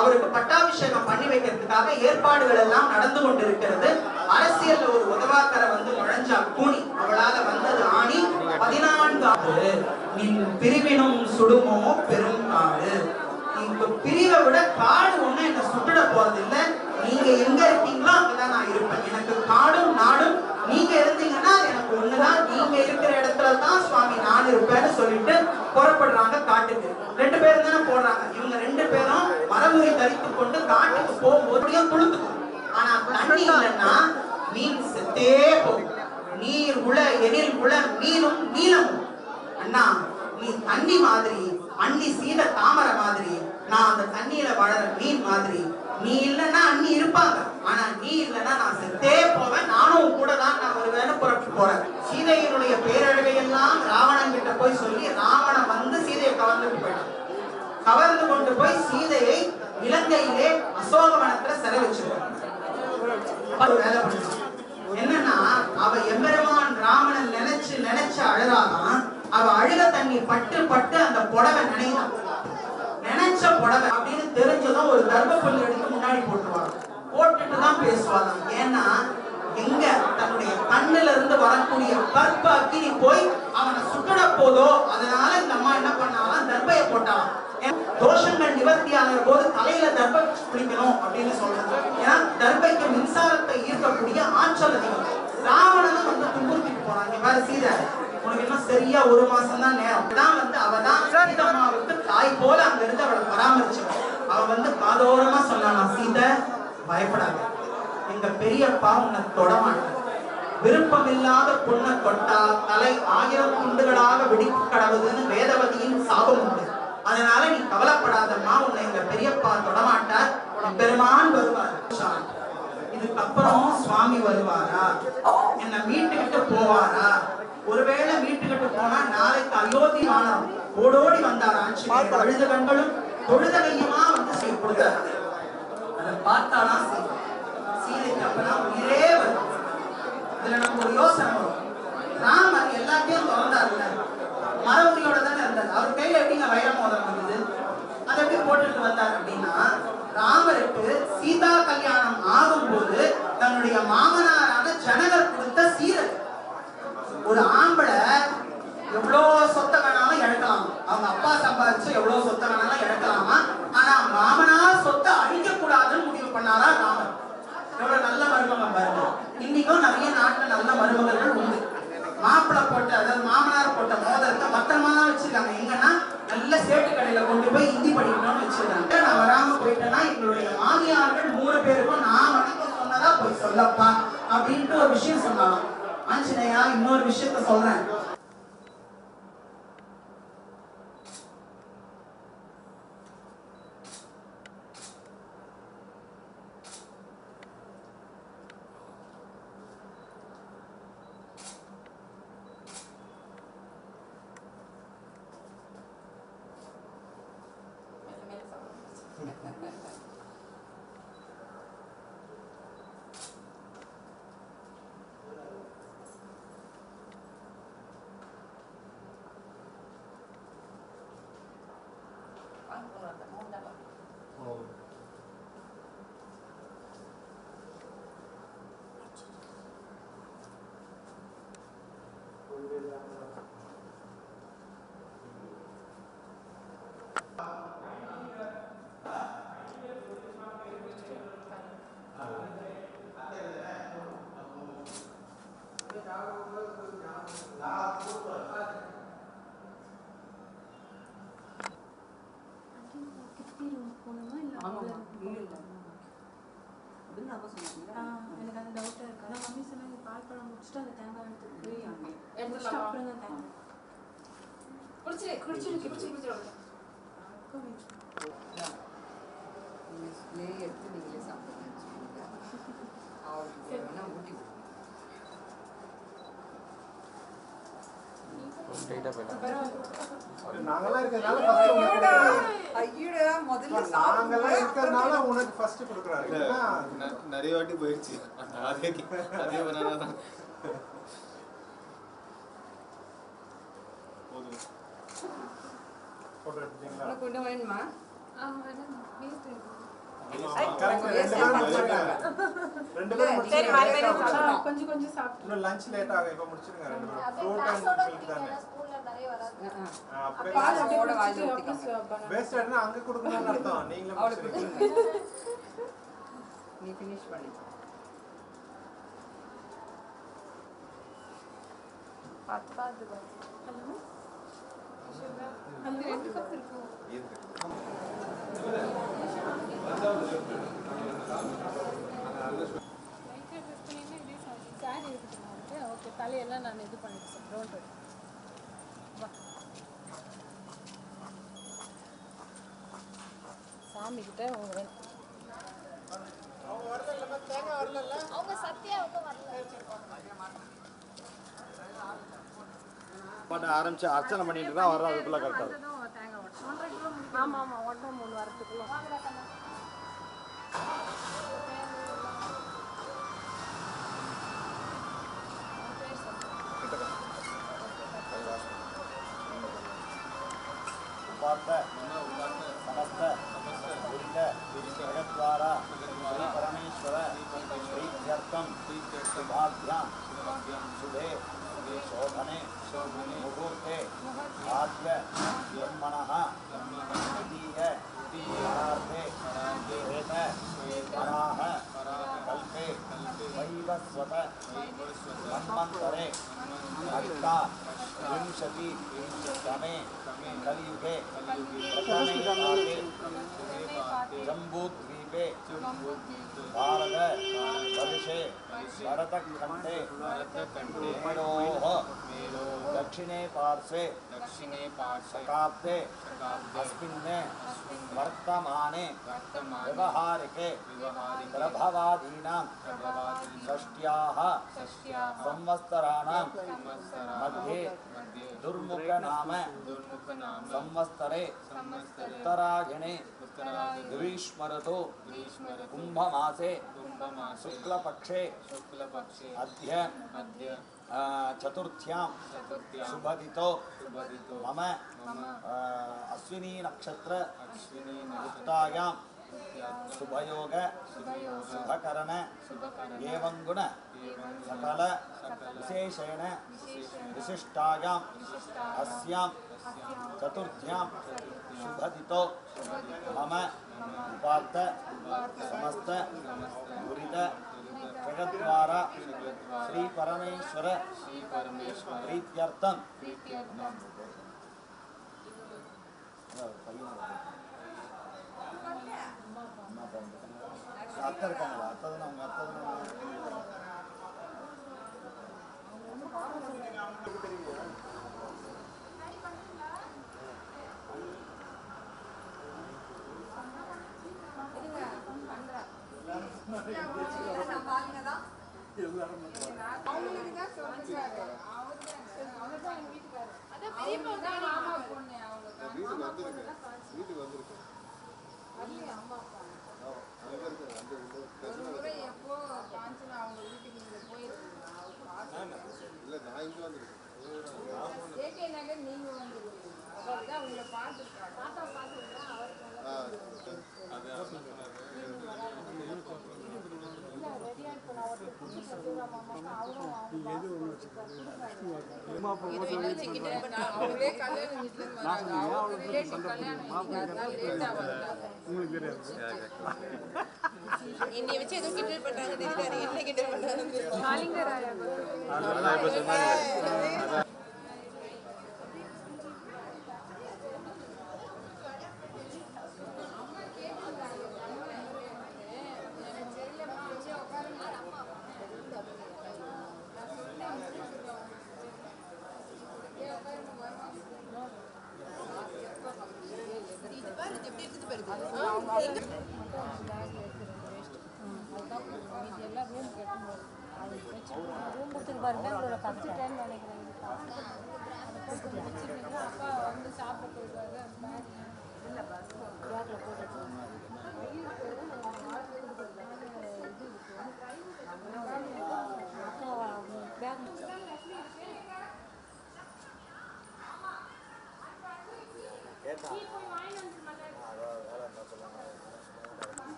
அவருக்கு பட்டாபிஷேகம் பண்ணி வைக்கிறதுக்காக ஏற்பாடுகள் எல்லாம் நடந்து கொண்டிருக்கிறது. அரசியல்ல ஒரு உதவாக்கரை வந்து நுழைஞ்சா கூணி, அவளால வந்தது ஆணி. 14 நின் பிரிவினும் சுடுமோ பெருங்காடு. நீங்க பிரிவை விட காடு ஒண்ணு என்ன சுட்டுட போறது இல்ல, நீங்க எங்க இருக்கீங்களோ அங்கதான் நான் இருப்பேன். எனக்கு காடும் நாடும் நீங்க இருந்தீங்கன்னா எனக்கு ஒண்ணுதான், நீங்க இருக்கிற இடத்துல தான் சுவாமி நான் இருப்பேன்னு சொல்லிட்டு புறப்படுறாங்க காட்டுக்கு. 2 பேரும் தானே போடுறாங்க. இவங்க 2 பேரும் மரமுறை தரித்து கொண்டு காட்டுக்கு போகும்போது துளுத்துக்கும். ஆனா தண்ணி இல்லைன்னா மீன் செத்தே போகும். நீர் உள எனில் உள மீனும் நீளமும். அண்ணா நீ தண்ணி மாதிரி, அண்ணி சீத தாமரை மாதிரி, நான் அந்த தண்ணியில வளர மீன் மாதிரி. நீ இல்லைன்னா அண்ணி இருப்பாங்க, ஆனா நீ இல்லைன்னா நான் செத்தே போவேன். நானும் கூட தான் நான் ஒரு வேலை புறப்பட்டு போறேன். சீதையினுடைய பேரழகையெல்லாம் ராவணன் கிட்ட போய் சொல்லி ராவணன் வந்து சீதையை கவர்ந்துட்டு போயிட்டான். கவர்ந்து கொண்டு போய் சீதையை இலங்கையிலே அசோகவனத்துல சிறை வச்சிருக்கான். வேலை பண்ணுவான். என்னன்னா அவ எம்பெருமான் ராவணன் நினைச்சு அழுதாதான். அவ அழுக தண்ணி பட்டு பட்டு அந்த புடவை நினைதான். நினைச்ச புடவை அப்படின்னு தெரிஞ்சதும் ஒரு தர்மபுல்லு எடுத்து முன்னாடி போட்டுருவாங்க. போட்டுட்டு தான் பேசுவாங்க. ஏன்னா எங்க தன்னுடைய கண்ணுல இருந்து வரக்கூடிய கற்ப அக்கினி போய் அவனை சுட்டுட போதோ, அதனால இந்த அம்மா என்ன பண்ணாலும் தர்பையை போட்டாலும். தோஷங்கள் நிவர்த்தி ஆகிற போது தலையில தர்பை பிடிக்கணும் அப்படின்னு சொல்றாங்க. ஏன்னா தர்பைக்கு மின்சாரத்தை ஈர்க்கக்கூடிய ஆற்றல் அதிகம். ராவணனும் வந்து துன்புறுத்திட்டு போனாங்க. வேற சீதை உனக்கு இன்னும் சரியா 1 மாசம் தான் நேரம் தான் வந்து அவதான் சீதம்மாவுக்கு தாய் போல அங்க இருந்து அவளை பராமரிச்சு அவ வந்து காதோரமா சொன்னானா, சீதை பயப்படாத, எங்க பெரியப்பா உன்னை தொடமாட்டார். விருப்பம் இல்லாத பொண்ணை தொட்டா தலை 1000 துண்டுகளாக வெடிக்க கடவுதுன்னு வேதவதியின் சாபம் உண்டு. அதனால நீ கவலைப்படாதம்மா, உன்னை எங்க பெரியப்பா தொடமாட்டார். பெருமான் வருவார். இதுக்கப்புறம் சுவாமி வருவாரா, என்ன மீட்டுக்கிட்டு போவாரா? ஒருவேளை வீட்டுக்கிட்டு போனா நாளைக்கு அயோத்தி மாநகரம் ஓடோடி வந்தார் ஆட்சி. அழுத கண்களும் தொழுத கையுமா வந்து செய்ய கொடுத்தார். அதை பார்த்தாலாம் சீதைக்கு அப்பதான் உயிரே வரும். இதுல நமக்கு ஒரு யோசனை வரும். ராமர் எல்லாத்தையும் திறந்தாருல்ல, மரபுரியோட தானே இருந்தார். அவர் கையில எப்படிங்க வைர மோதிரம் வந்தது, அதை எப்படி போட்டுட்டு வந்தார் அப்படின்னா போட்டு சீதா கல்யாணம் ஆகும்போது தன்னுடைய மாமனாரான ஜனகர் கொடுத்த சீரல். ஒரு ஆம்பளை எவ்வளவு சொத்தை வேணாலும் இழக்கலாம், அவங்க அப்பா சம்பாதிச்சு எவ்வளவு சொத்தை வேணாலும் இழக்கலாமா, ஆனா மாமனார் சொத்தை அழிக்க கூடாதுன்னு முடிவு பண்ணாரா ராமர். எவ்வளவு நல்ல மருமகன் பாருங்க. இன்னைக்கும் நிறைய நாட்டுல நல்ல மருமகர்கள் உண்டு. மாப்பிள்ளை போட்ட, அதாவது மாமனார் போட்ட மோதிரத்தை பத்திரமா தான் வச்சிருக்காங்க. எங்கன்னா நல்ல சேட்டு கடையில கொண்டு போய் ஹிந்தி படிக்கணும்னு வச்சிருக்காங்க. நான் வராம போயிட்டேன்னா எங்களுடைய மாமியார்கள் 3 பேருக்கும் நான் வணக்கம் சொன்னதா போய் சொல்லப்பா அப்படின்ட்டு ஒரு விஷயம் சொன்னாலும். ஆஞ்சநேயா, இன்னொரு விஷயத்த சொல்றேன்.
எனக்கு அந்த டவுட்டா இருக்கு. நான் மம்மி சொன்னாங்க பால் பழம் முடிச்சுட்டு அந்த தேங்காய் எடுத்து அப்புறம் தான் தேங்காய்
எடுத்து நீங்களே சாப்பிடுங்க. ஊட்டி
நாங்கெல்லாம் இருக்கிறதுனால உனக்கு ஃபர்ஸ்ட் கொடுக்குறாரு.
நிறைய வாட்டி போயிடுச்சு. அதே பனானா தான் போதும்.
போட்டோ எடுத்தீங்களா?
கொண்டு வேணுமா?
கொஞ்சம் கொஞ்சம் சாப்பிட்டு
லஞ்ச் லேட் ஆகும். இப்ப முடிச்சிருங்க ரெண்டு பேரும். ஃப்ரூட் அண்ட் மில்க் தானே. அப்படியே வேஸ்ட் ஆயிடுனா அங்க கொடுக்கணும்னு அர்த்தம். நீங்களே முடிச்சிருங்க.
நீ finish பண்ணு.
பாத்து ஹலோ அந்த 2 கப் இருக்கு. சாரி எடுத்துட்டு ஓகே. தலையெல்லாம் நான் இது பண்ணிட்டேன். Don't worry. சாமி கிட்ட
அவங்க வரல, தேங்காய் வரல.
அவங்க சத்யா அவங்க வரல.
பாட்ட ஆரம்பிச்சு அர்ச்சனை பண்ணிட்டு தான் வர்றோம். அதுக்குள்ள கரெக்டா
தேங்காய் 1.5 கிலோ. ஆமா 1.3 வரதுக்குள்ள
समस्त जगद्वारा श्री परमेश्वर प्रीत्यर्थम शुभाभ्याम शुभे शोभने मुहूर्ते आद्य ब्रह्मणः द्वितीय पराः कल्पे वैवस्वत मन्वन्तरे अष्टाविंशति तमे कलियुगे प्रथमे पाते जम्बूद्वीपे भारतवर्षे भरतखण्डे मेरोः दक्षिणे पार्श्वे शकाब्दे अस्मिन् वर्तमाने व्यवहारिके प्रभवादीनां षष्ट्याः संवत्सराणां मध्ये दुर्मुखनाम संवत्सरे उत्तरायणे ग्रीष्मऋतु कुम्भमासे शुक्लपक्षे अद्य चतुर्थ्यां शुभदितो मम अश्विनी नक्षत्र उत्तायां
शुभयोग शुभकरण एवं गुण सकल विशेषेण विशिष्टायां अस्यां चतुर्थ्यां शुभदितो मम उपात्त समस्त दुरित जगद्वारा श्री परमेश्वर प्रीत्यर्थम அத்தை இருக்காங்களா? அத்தை தானே அவங்க அத்தை தானே
என்னை வச்சு எதுவும் கிண்டல் பண்றாங்க தெரியாது. என்ன கிண்டல் பண்றாங்க?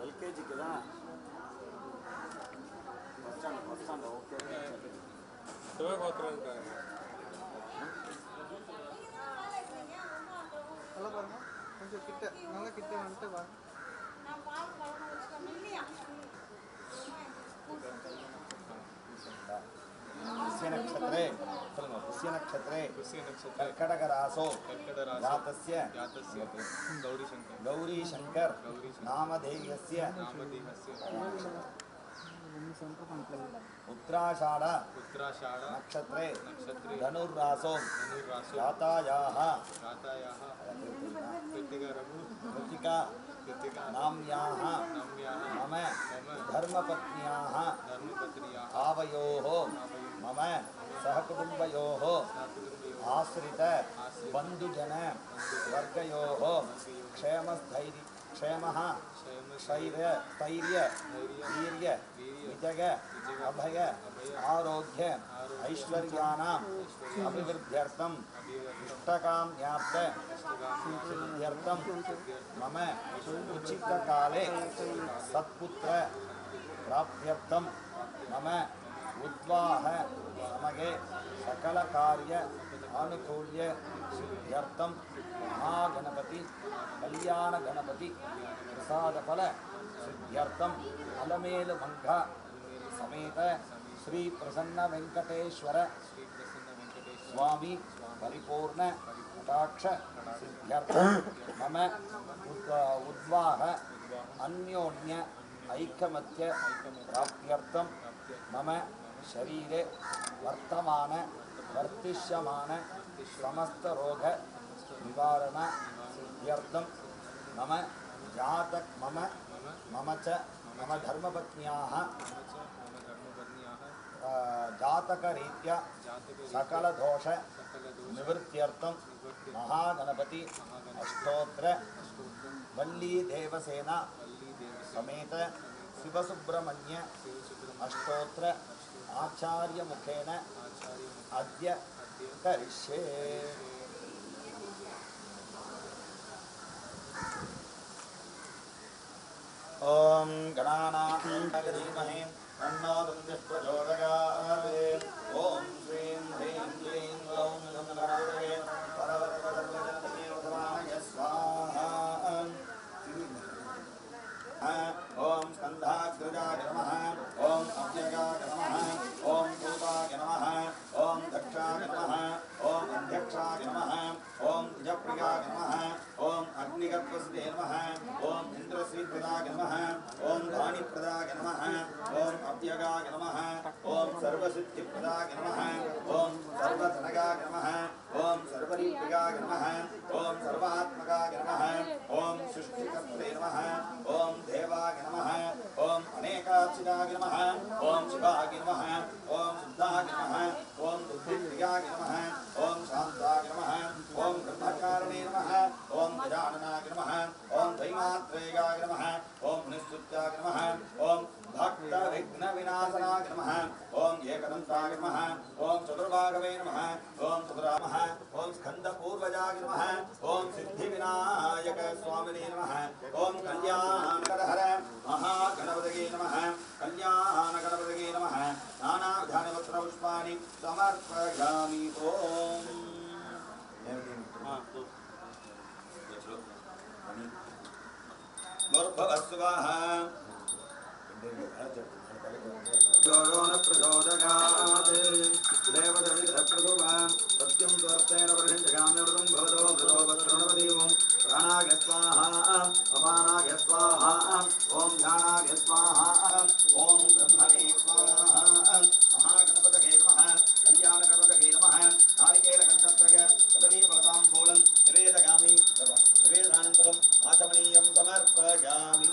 எல்கேஜிக்கு தான் ஃபஸ்ட் ஸ்டாண்ட் ஓகே
சிவகோத்திரம்
நல்லா பாருங்க கொஞ்சம் கிட்ட நல்லா கிட்ட வந்துட்டு வா
पुष्य नक्षत्रे कर्कटक रासो जातस्य गौरी शंकर नामधेयस्य उत्तराषाढ़ नक्षत्रे धनुर्रासो जातायाः कृतिका नाम्याः मम धर्मपत्न्याः आवयोः मम सहकुटुम्बयोः आश्रित बन्धुजन वर्गयोः क्षेमः स्थैर्य वीर्य विजय अभय आरोग्य ऐश्वर्याणाम् अभिवृद्ध्यर्थम् इष्टकाम्यार्थ सिद्ध्यर्थं मम उचितकाले सत्पुत्र प्राप्त्यर्थं मम उद्वाह समये सकलकार्य आनुकूल्य सिद्ध्यर्थं महागणपति कल्याणगणपति प्रसादफल सिद्ध्यर्थं अलमेलुमङ्घा समेत श्री प्रसन्न वेंकटेश्वर स्वामी परिपूर्ण कटाक्ष सिद्ध्यर्थं मम उद्वाह अन्योन्य ऐकमत्य प्राप्त्यर्थं मम शरीरे वर्तमान वर्तिष्यमान समस्त रोग निवारण सिद्ध्यर्थं मम जातक मम च मम धर्मपत्न्याः जातकरीत्या सकल दोष निवृत्त्यर्थं महागणपति अष्टोत्र वल्ली देवसेना समेत शिवसुब्रह्मण्य अष्टोत्र आचार्य मुखेन अद्य करिष्ये। ओम गणानां धीमहि तन्नो दुर्गः प्रचोदयात् ओम श्रीं ह्रीं क्लीं ग्लौं गणपतये परवरदसर्वजनदेवताय स्वाहा ओम स्कन्धाग्रजाय नमः ओम अव्ययाय नमः ओम भूताय नमः ओम दक्षाय नमः ओम अध्यक्षाय नमः ओम द्विजप्रियाय नमः ओम अग्निगर्भस्ते नमः ओम इन्द्रश्रीप्रदाय नमः ओम वाणीप्रदाय नमः ओम अव्ययाय नमः ओम सर्वसिद्धिप्रदाय नमः ओम सर्वधनगाय नमः ओम सर्वरीप्रियाय नमः ओम सर्वात्मकाय नमः ओम सृष्टिकर्त्रे नमः ओम देवाय नमः ओम अनेकाक्षिदाय नमः ओम शिवाय नमः ओम शुद्धाय नमः ओम बुद्धिप्रियाय नमः ओम शान्ताय नमः ओम ब्रह्मचारिणे नमः ओम गजाननाय नमः ओम दैमात्रेयाय नमः ओम निस्तुत्याय नमः ओम भक्त विघ्न विनाशनाय नमः ओम एकदन्ताय नमः ओम चतुर्भागवे नमः ओम चतुरामः ओम स्कन्दपूर्वजाय नमः ओम सिद्धिविनायक स्वामिने नमः ओम कल्याणकरहर महागणपतये नमः कल्याणगणपतये नमः नानाविधानपत्रपुष्पाणि समर्पयामि ओम भूर्भुवस्सुवः योगोन प्रचोदयात् देवदविदप्रभुवान् सत्यं त्वर्थेन वर्षञ्जगाम्यवृतं भवतो भृतो वत्रणवदीवं प्राणाय स्वाहा अपानाय स्वाहा ॐ ध्यानाय स्वाहा ॐ ब्रह्मणे स्वाहा महागणपतये नमः कल्याणगणपतये नमः नारिकेलकण्ठत्रय पदवीफलताम्बूलं निवेदयामि निवेदनानन्तरम् आचमनीयं समर्पयामि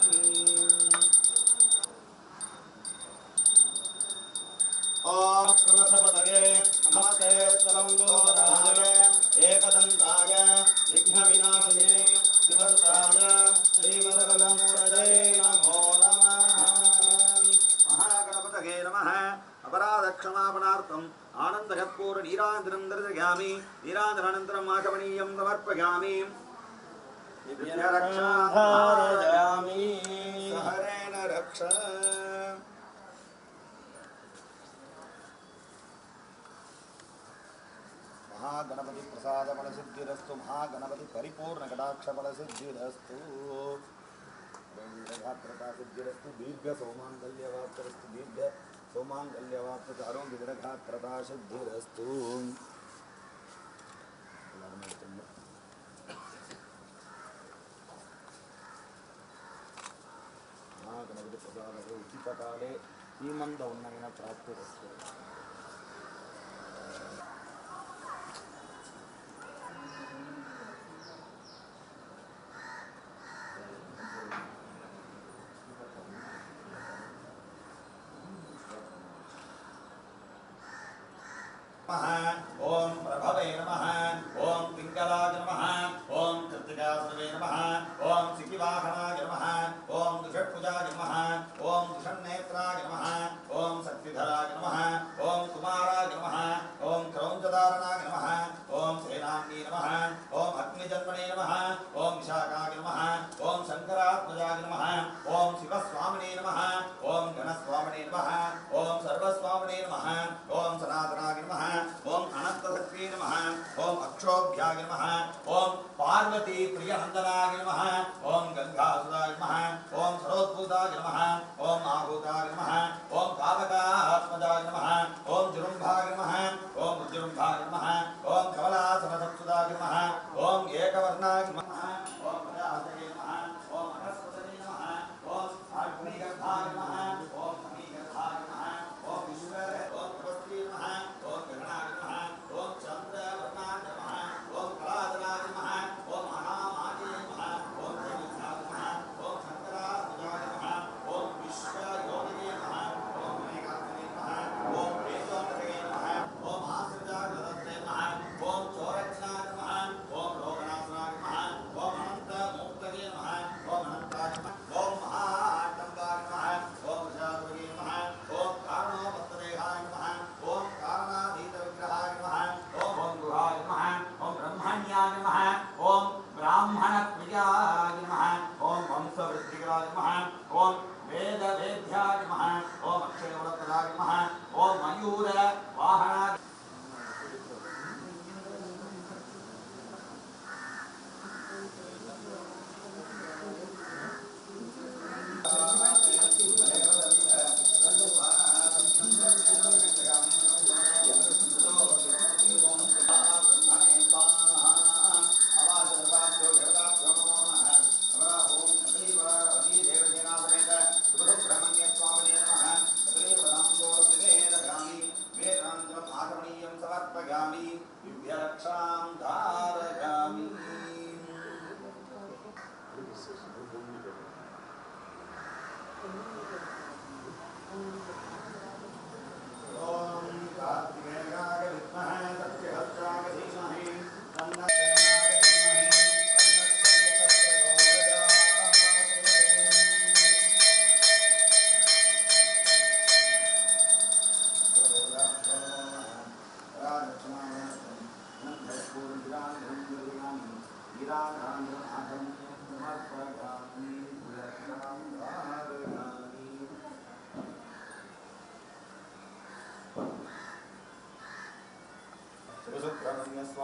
ओम प्रमथपतये नमस्ते तलम्बोदराय एकदन्ताय विघ्नविनाशिने शिवसुताय श्रीवरदमूर्तये नमो नमः महागणपतये नमः अपराधक्षमापणार्थम् आनन्दकर्पूर नीराजनं दर्शयामि नीराजनानन्तरम् आचमनीयं समर्पयामि दिव्यरक्षाधारयामि सहरेण रक्ष महागणपति प्रसाद बल सिद्धिरस्तु महागणपति परिपूर्ण कटाक्ष बल सिद्धिरस्तु सिद्धिरस्तु दीर्घ सौमांगल्यवाप्तरस्तु दीर्घ सौमांगल्यवाप्त आरोग्य दीर्घात्रता सिद्धिरस्तु महागणपति प्रसाद उचित काले सीमंत उन्नयन प्राप्तिरस्तु ओम प्रभवे नमः ओम पिंगलाय नमः ओम कृत्तिकासवे नमः ओम सिकिवाहनाय नमः ओम दुषट्भुजाय नमः ओम दुषन्नेत्राय नमः ओम शक्तिधराय नमः ओम कुमाराय नमः ओम क्रौञ्चधारणाय नमः ओम सेनाङ्गी नमः ओम अग्निजन्मने नमः ओम विशाखाय नमः ओम शंकरात्मजाय नमः ओम शिवस्वामिने नमः ओम गणस्वामिने नमः ओम सर्वस्वामिने नमः ओम सनातनाय नमः ओम अनंतशक्ति नमः ओम अक्षोभ्याय नमः ओम पार्वती प्रियनंदनाय नमः ओम गंगासुदाय नमः ओम सरोद्भूताय नमः ओम आहूताय नमः ओम कालकात्मजाय नमः ओम जुरुम्भाय नमः ओम उज्जुरुम्भाय नमः ओम कमलासनसंसुदाय नमः ओम एकवर्णाय नमः ओम प्रजापतये नमः ओम अनस्पतये नमः ओम अग्निगर्भाय नमः ओम अग्निगर्भाय नमः ओम विश्वर ओम तपस्वी नमः ओम गगनाय नमः ओम चंद्रवर्णाय नमः ओम कलाधराय नमः ओम महामाये नमः ओम जगन्नाथाय नमः ओम शंकरात्मजाय नमः ओम विश्वयोगिने नमः ओम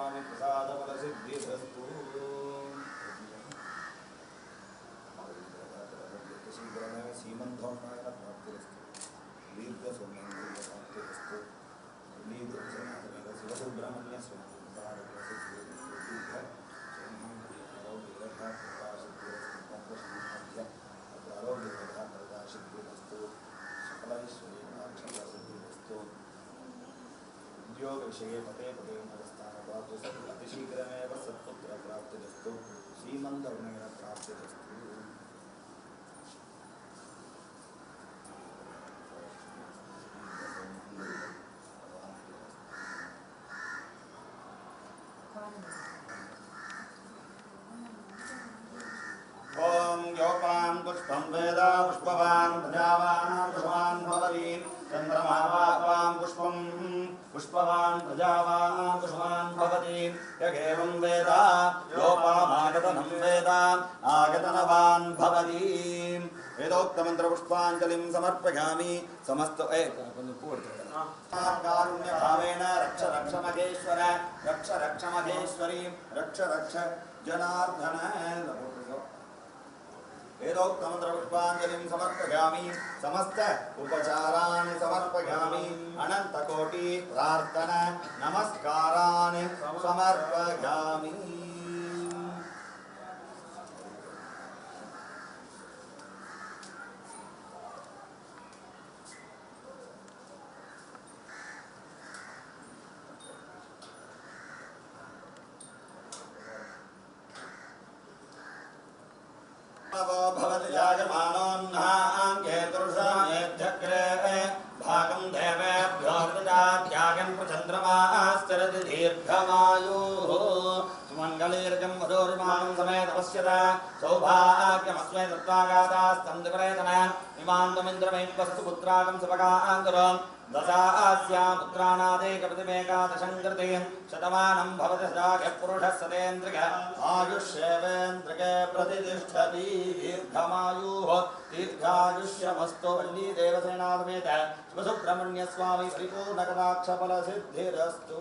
स्वामी प्रसाद फल सिद्धिरस्तु शीघ्रमेव सीमन्धोन्नयन प्राप्तिरस्तु दीर्घ सौम्येन्द्रिय प्राप्तिरस्तु लीधुसनातमेव शिवसुब्रह्मण्य स्वामी प्रसाद फल सिद्धिरस्तु दीर्घ सौम्येन्द्रिय प्रकाशिद्धिरस्तु पंकशमध्य आरोग्यवधा प्रकाशिद्धिरस्तु सकलैश्वर्यक्षसिद्धिरस्तु उद्योग विषये पते पते नवस्थान प्राप्तिरस्तु अतिशीघ्रमेव सत्पुत्र प्राप्तिरस्तु श्रीमन्तवर्णेन प्राप्तिरस्तु ओम योपां पुष्पं वेद पुष्पवान् प्रजावान् पुष्पवान् भवति चन्द्रमा वापां पुष्पं पुष्पवान् प्रजावान् पुष्पवान् भवति यगेवं वेद योपामागतनं वेद आगतनवान् भवति वेदोक्तमन्त्र पुष्पाञ्जलिं समर्पयामि समस्त कारुण्यभावेन रक्ष रक्ष महेश्वर रक्ष रक्ष महेश्वरी रक्ष रक्ष जनार्दन वेदोक्तमन्त्रपुष्पाञ्जलिं समर्पयामि समस्त उपचाराणि समर्पयामि अनन्तकोटि प्रार्थना नमस्कारान् समर्पयामि भवति याजमानोन्नाङ्केतुर्षमेध्यग्रे भागं देवेभ्यो प्रजात्यागं प्रचन्द्रमाश्चरति दीर्घमायुः सुमङ्गलीर्जं मधुर्मां समेत पश्यत सौभाग्यमस्मै तत्त्वागातास्तं दिवरेतन इमान्तमिन्द्रमैवस्तु पुत्रागं सुभगाङ्गुरं दशास्यां पुत्राणादेकप्रतिमेकादशं कृते शतमानं भवति सदाख्यः पुरुषः सतेन्द्रिय आयुष्येवेन्द्रिये प्रतिष्ठति दीर्घमायुः दीर्घायुष्यमस्तु वल्ली देवसेनासमेत शिवसुब्रह्मण्य स्वामी परिपूर्णकटाक्षफलसिद्धिरस्तु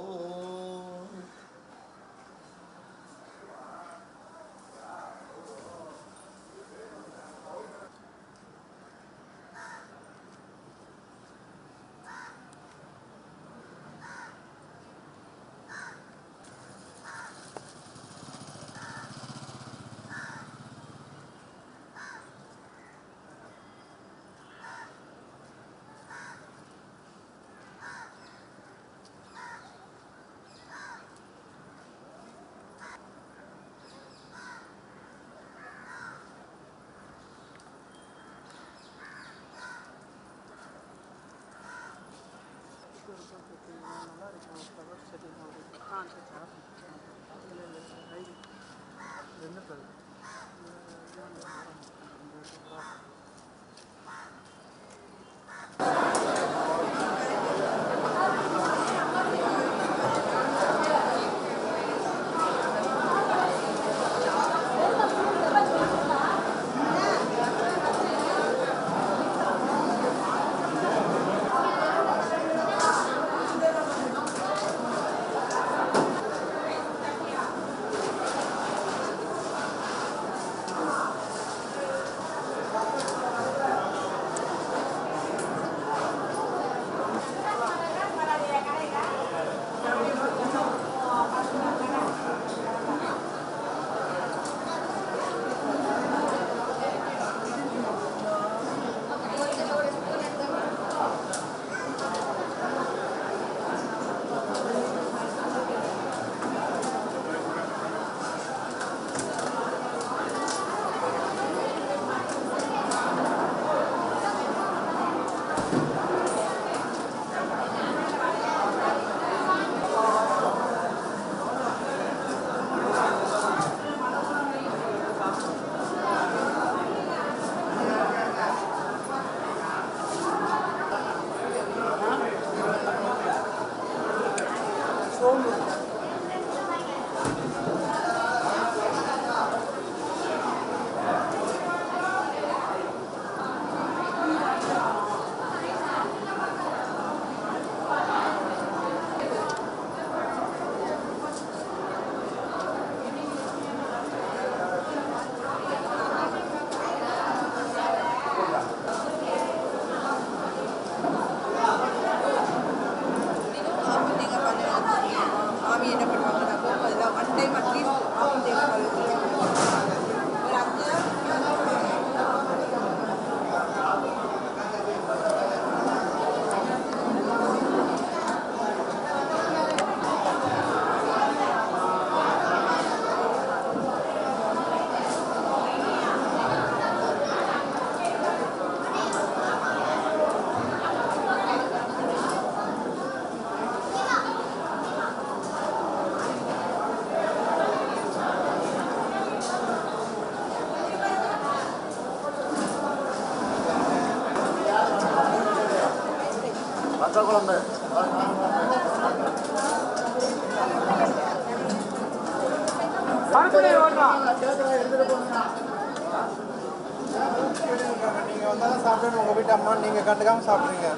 நீங்க வந்தாலும் சாப்பிட்டு உங்க வீட்டு அம்மா நீங்க கண்டுக்காம சாப்பிடுறீங்க.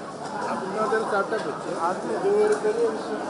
அது ஒரு பெரிய விஷயம்.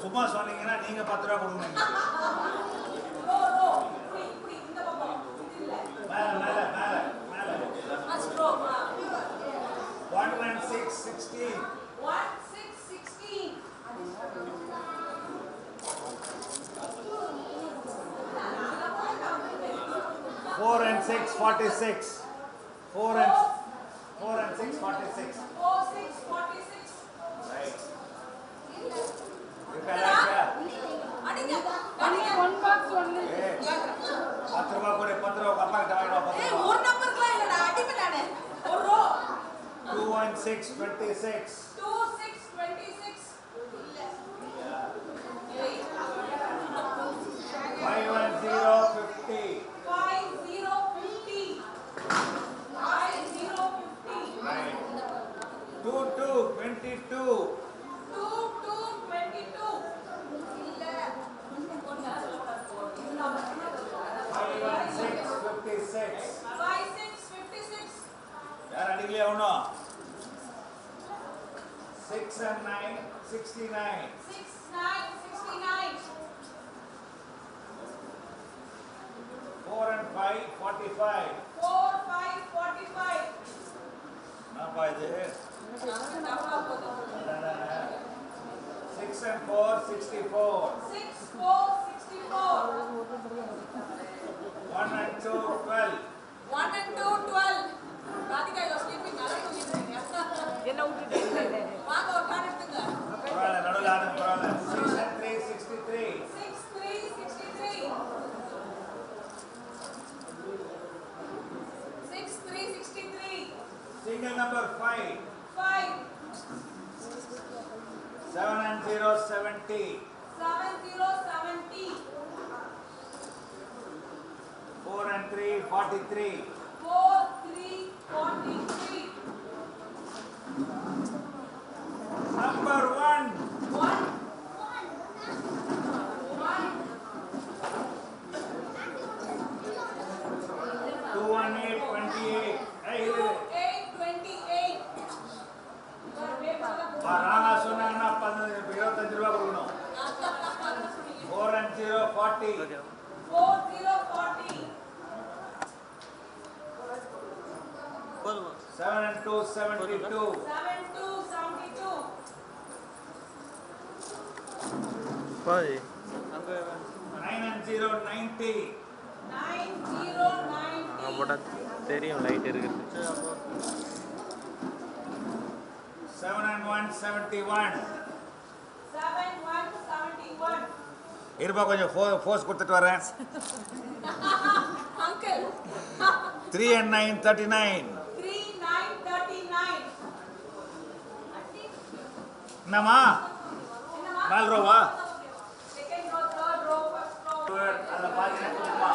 சும்மா சொன்னீங்கன்னா நீங்க 10 ரூபா கொடுக்கணும். மேல மேல மேல மேல 116 4 and 6 46. 4 and 6 46. Right. You can like that.
One box only.
10 ரூபா கொடு 10 ரூபா அப்பா கிட்ட வாங்கிடுவா 10 ரூபா. 2 and 6 26. 5 and 0 50. 2 2 22. 5 and 6 56. யார் அடிக்கலையா ஒண்ணும்? 6 and 9 69. 4 and 5 45. என்னப்பா இது? 6 and 4 64. 1 and 2 12. பரவாயில்ல நடுவில் ஆடுங்க பரவாயில்ல. 6 and 3 63.
63.
Single number 5. 7 and 0 70. 4 and 3 43. Number 1. 2 and 8 28. Hey, Rana சொன்னாங்கன்னா 25 ரூபா கொடுக்கணும். 4 and 0 40. 7 and 2 72. 9 and 0 90.
தெரியும் லைட் இருக்கு.
7 and 1 71. இருப்பா கொஞ்சம் ஃபோர்ஸ் கொடுத்துட்டு வரேன். 3 and 9 39. என்னம்மா 4 ரூபா அதை பார்த்தீங்கன்னா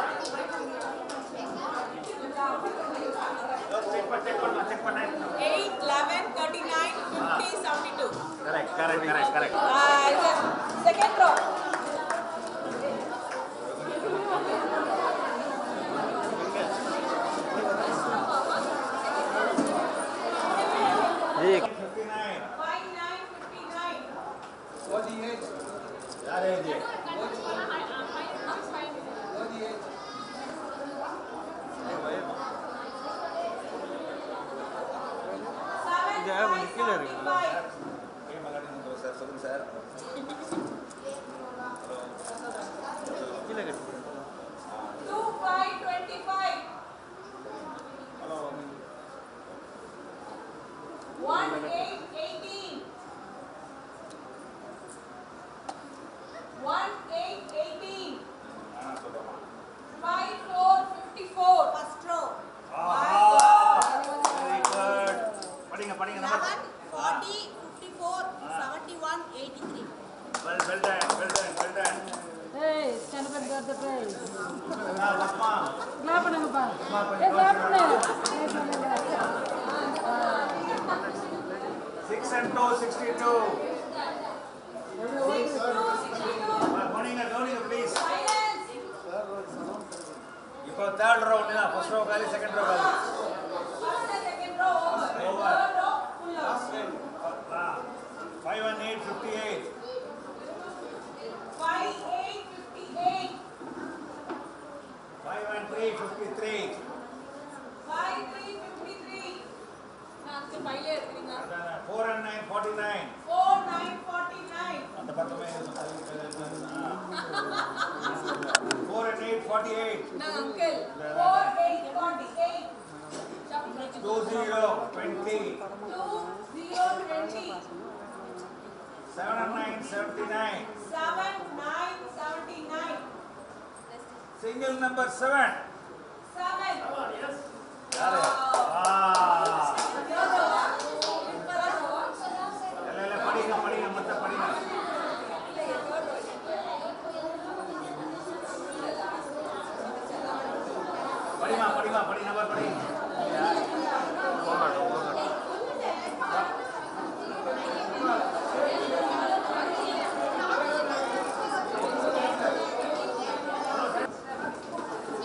செக் பண்ண
8, 11, 39, 50, 72.
கரெக்ட்.
Second row.
ये
59.
59.
यार ये
83.
Well done.
Hey, stand up and grab the prize.
Lasma.
Clap பண்ணுங்கப்பா. Hey, clap பண்ணு.
6 and 2 62. Morning, please. இப்போ third round ना first row second row
Second row over.
Over.
Third row full. No, uncle. 4, 8, 48.
20, 20.
2, 0, 20.
7 and 9, 79.
7, 9, 79.
Single number 7.
7.
யாரு? இல்ல படிங்க படிங்க மொத்த படிங்க. படிமா படிமா படி நம்பர் படி.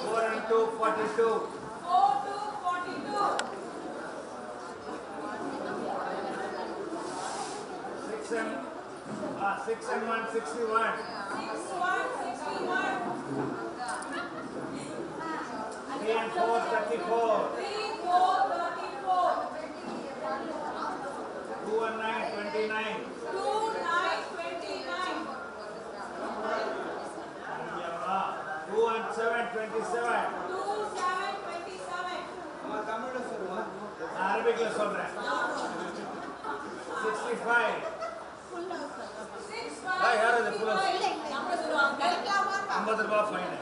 Four and 2, 42.
4, 2, 42.
6 and 1, 61.
6, 1, 61.
3 and 4, 34.
3, 4, 34.
2 and 9, 29.
2, 9, 29.
2 and 7, 27.
2, 7, 27.
நான் அரபிக்ல சொல்றேன். 65.
6,
யார் அது
5,
full house?
55. நம்ம சொல்லுவாங்க.
50 ரூபாய் ஃபைன்.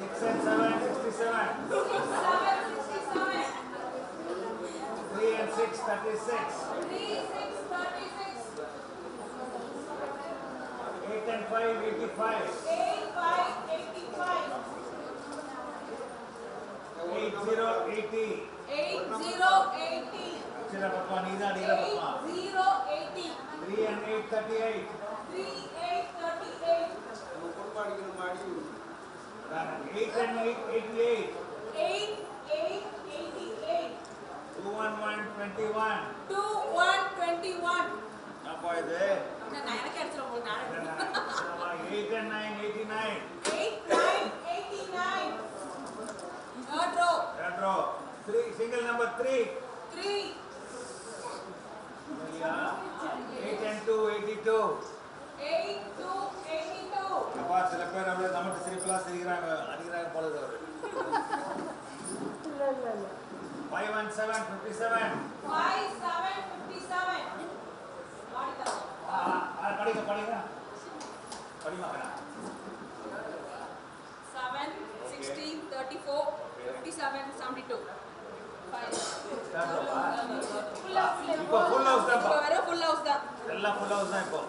6 and 7, 67.
6, 7, 67.
3 and 6, 36.
3, 6, 36.
8 and 5, 85.
8, 5, 85.
8, 0, 80.
8, 0, 80.
சில பப்பா நீதான் அடிக்கிற
8,
பப்பா.
0, 80.
3 and 8, 38.
3, 8, 38.
8 and 8, 88.
8, 8, 88.
2 and 1, 21.
2, 1, 21.
அப்பா இது
நான் எனக்கு அடிச்சிடும் போது நான்
8 and 9, 89.
8, 9, 89. Third row.
Third row. 3, single number 3.
3,
8 and 2, 82.
8, 2, 82.
அப்பா சில பேர் அப்படியே நமக்கு சிரிப்பெல்லாம் சிரிக்கிறாங்க அடிக்கிறாங்க போலது அவரு. 5 and 7, 57.
5, 7, 57. வாடிதா.
படிங்க படிங்க படிமா வேணாம்.
7, 16, 34, 57, 72. 5.
இப்போ full house தான்
இப்போ வெறும் full house தான்.
எல்லாம் full house தான் இப்போ.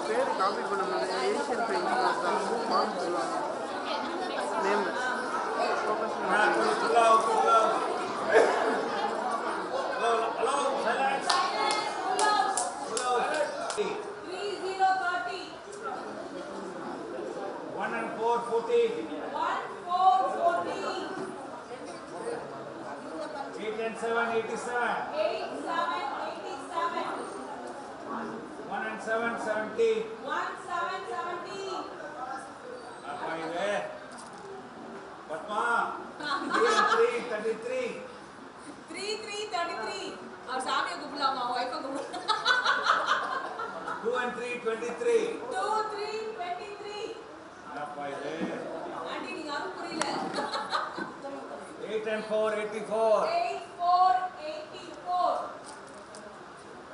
பேர் காப்பி பண்ணணும் ஏஷியன் பெயிண்ட் தான் ஃபார்ம் சொல்லுவாங்க name
full house full house. Hello silence.
Full house.
Full house.
3, 0, 30.
1 and 4, 14.
1, 4, 14.
8 and 7, 87.
8, 7, 87.
1 and 7, 17.
1, 7, 17.
அப்பா இது பத்மா 3 and 3, 33.
3, 3, 33. அவர் சாமியை கூப்பிடலாமா ஒய்ஃபை கூப்பிடலாம்.
2 and 3, 23.
2, 3, 23.
அப்பா இது
ஆண்டி நீங்க யாரும் புரியல.
8 and 4, 84.
8, 4, 84.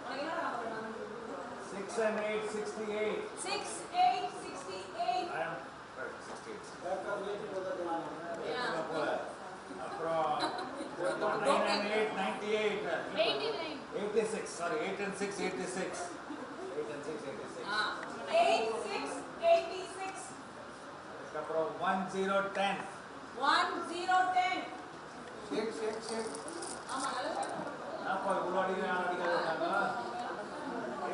உனக்கு என்ன ஞாபகம் வரும்?
6 and 8, 68.
6, 8, 68.
I am 68.
Yeah.
அப்புறம் 9 and 8, 98. 86. Sorry, 8 and 6, 86. 8 and 6, 86.
8, 6, 86.
அப்புறம் 1, 0, 10.
1, 0, 10. ஆமா நல்லா
அப்பா இவ்வளோ அடிக்கிறாங்க.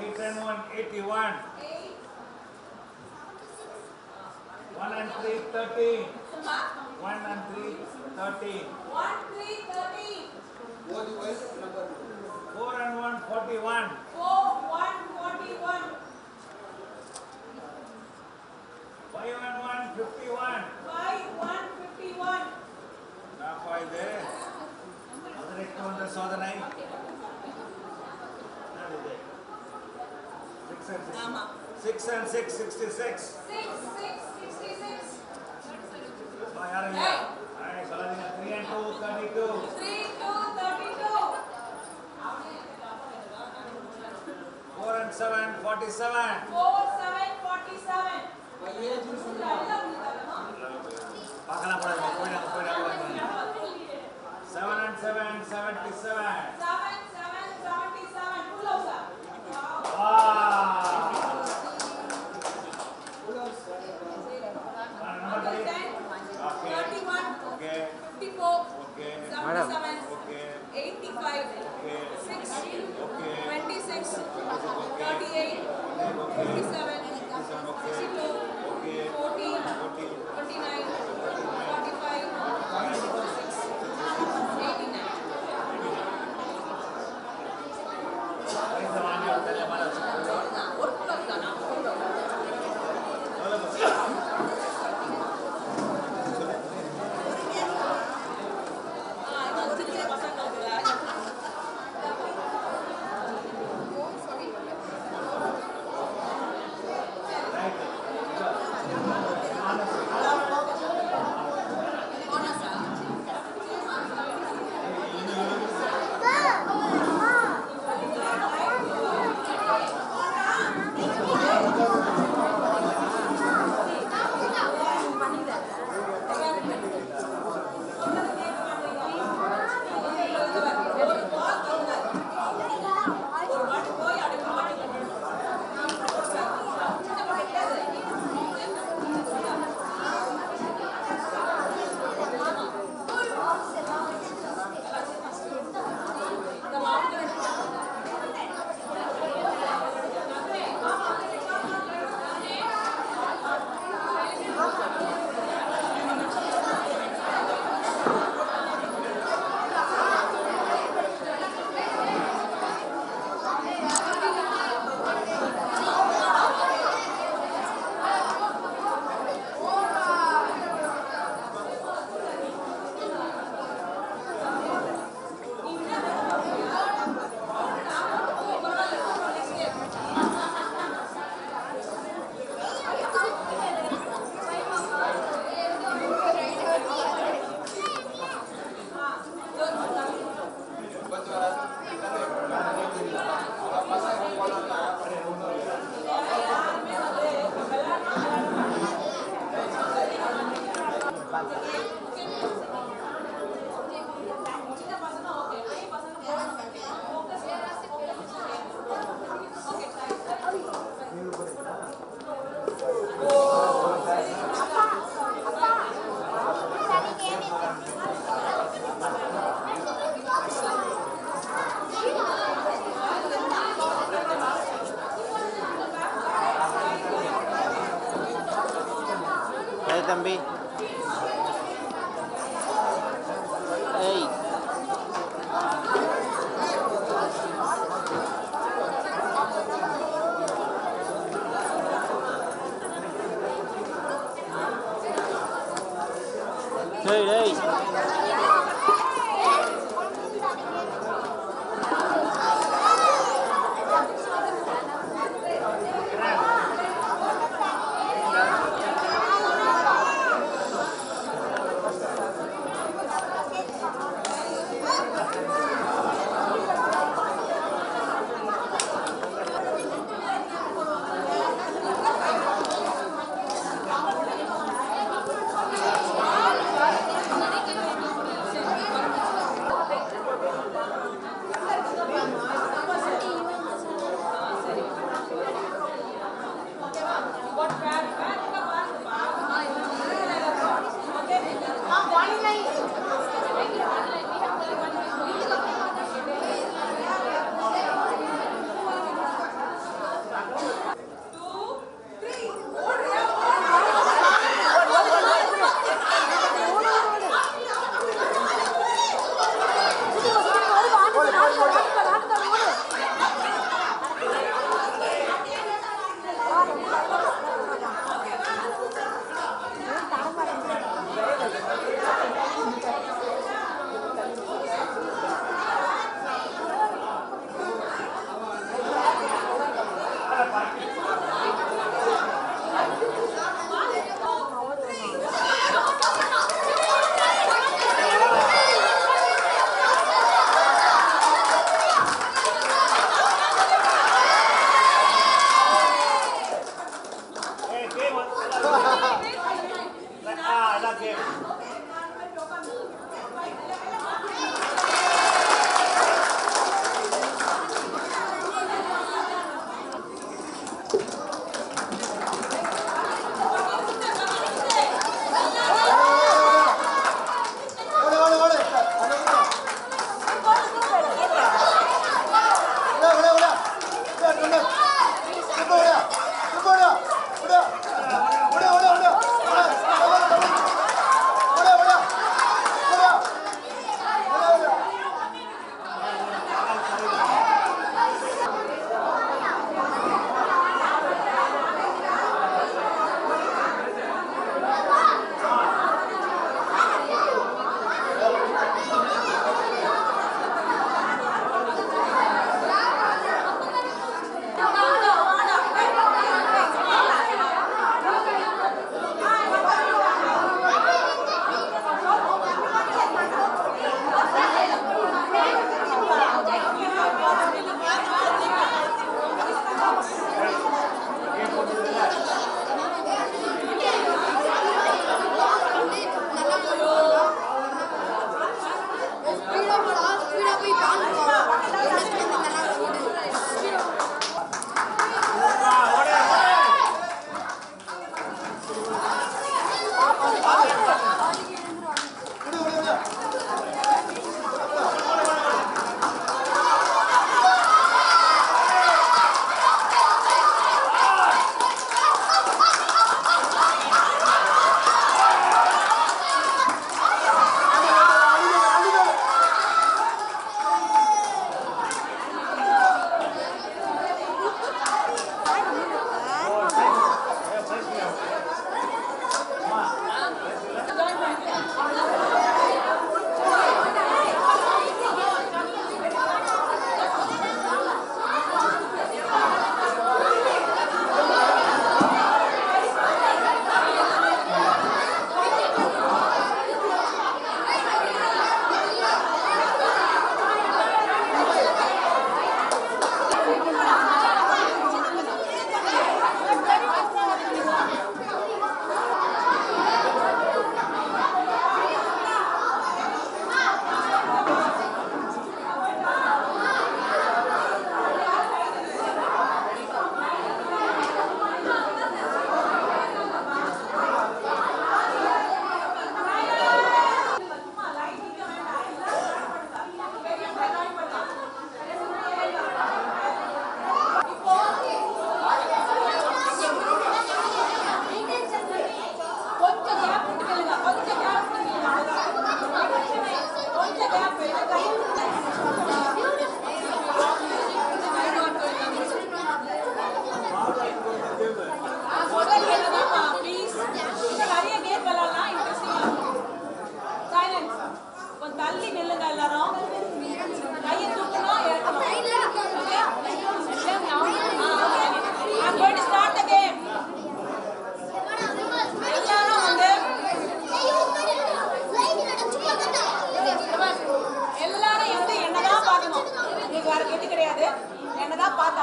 8 and 1, 81.
8.
1 and 3, 13.
சும்மா
1 and 3, 13.
1, 3, 13.
4 and 1, 41.
4, 1, 41.
5 and 1, 51.
5, 1,
சோதனை 6 and 6 66 யாரும் இல்ல சொல்லாதீங்க 3 and 2 32 4 and 7 47 பார்க்கலாம் கூடாது போயிடாங்க 7 and 7 77
தம்பி ஏய் டேய் டேய்
Thank you.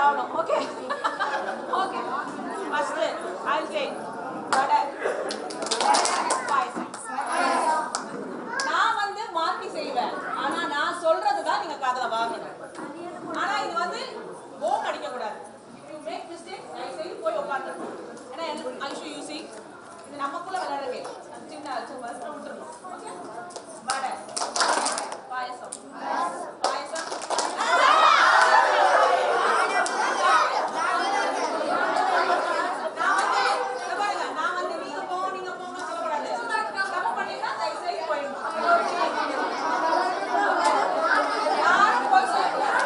problem. Okay. Okay. First, I'll say vada. பாயசம். நான் வந்து மாத்தி செய்வேன். ஆனா நான் சொல்றது தான் நீங்க காதுல வாங்கணும். ஆனா இது வந்து போம் அடிக்க கூடாது. If you make mistake, I say போய் உட்கார்ந்துடணும். ஏன்னா I show you see. இது நமக்குள்ள விளையாடுறே. சின்ன ஃபர்ஸ்ட் விட்டுறணும். ஓகே? வடை. பாயசம். பாயசம். நான் வந்து நீங்க போங்க சொல்லக்கூடாது. தப்பு பண்ணிட்டா தயவு செய்து போயிடணும். யாரும் போய் சொல்லக்கூடாது.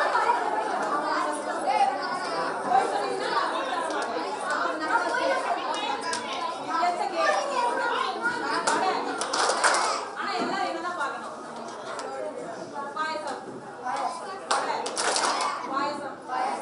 போய் சொன்னீங்கன்னா நான் வீட்டுல மாட்டேன். ஆனா எல்லாரும் என்னதான் பார்க்கணும். பாயசம். வடை. பாயசம். பாயசம்.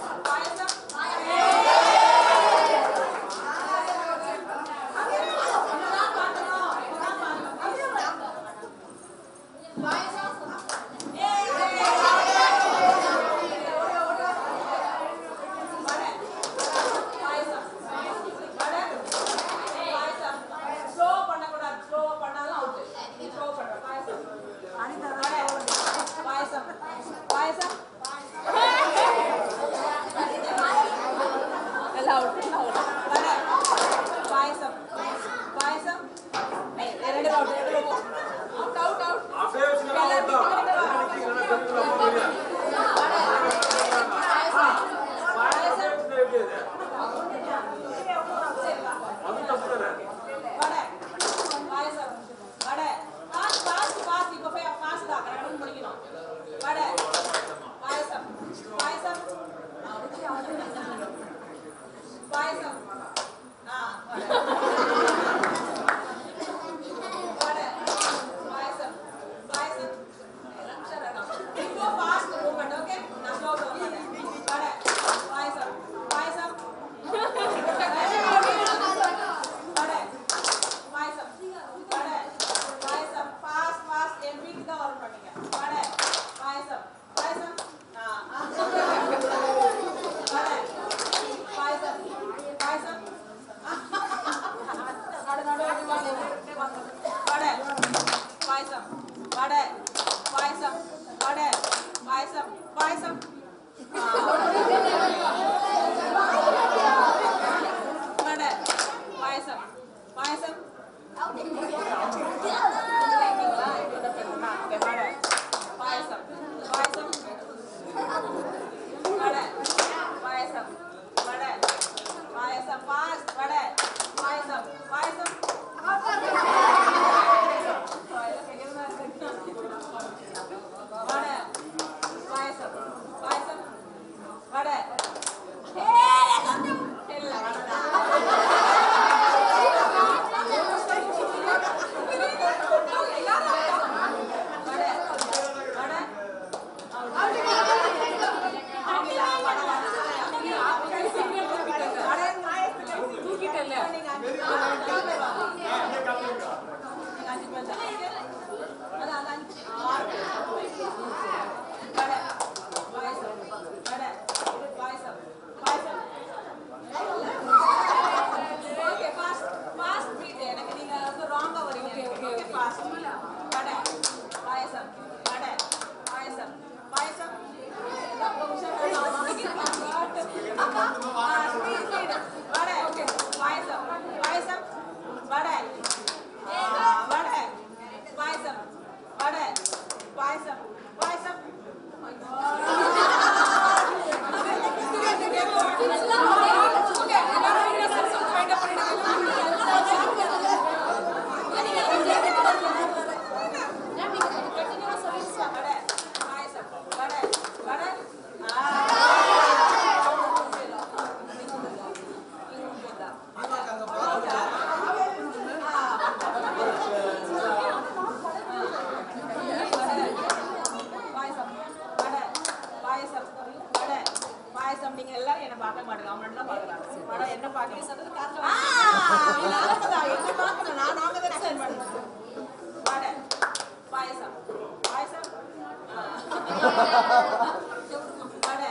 வடை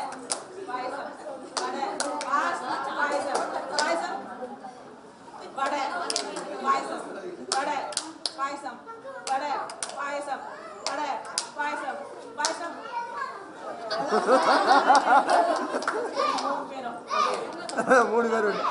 பாயசம் வடை
மூணு பேர் உண்டு.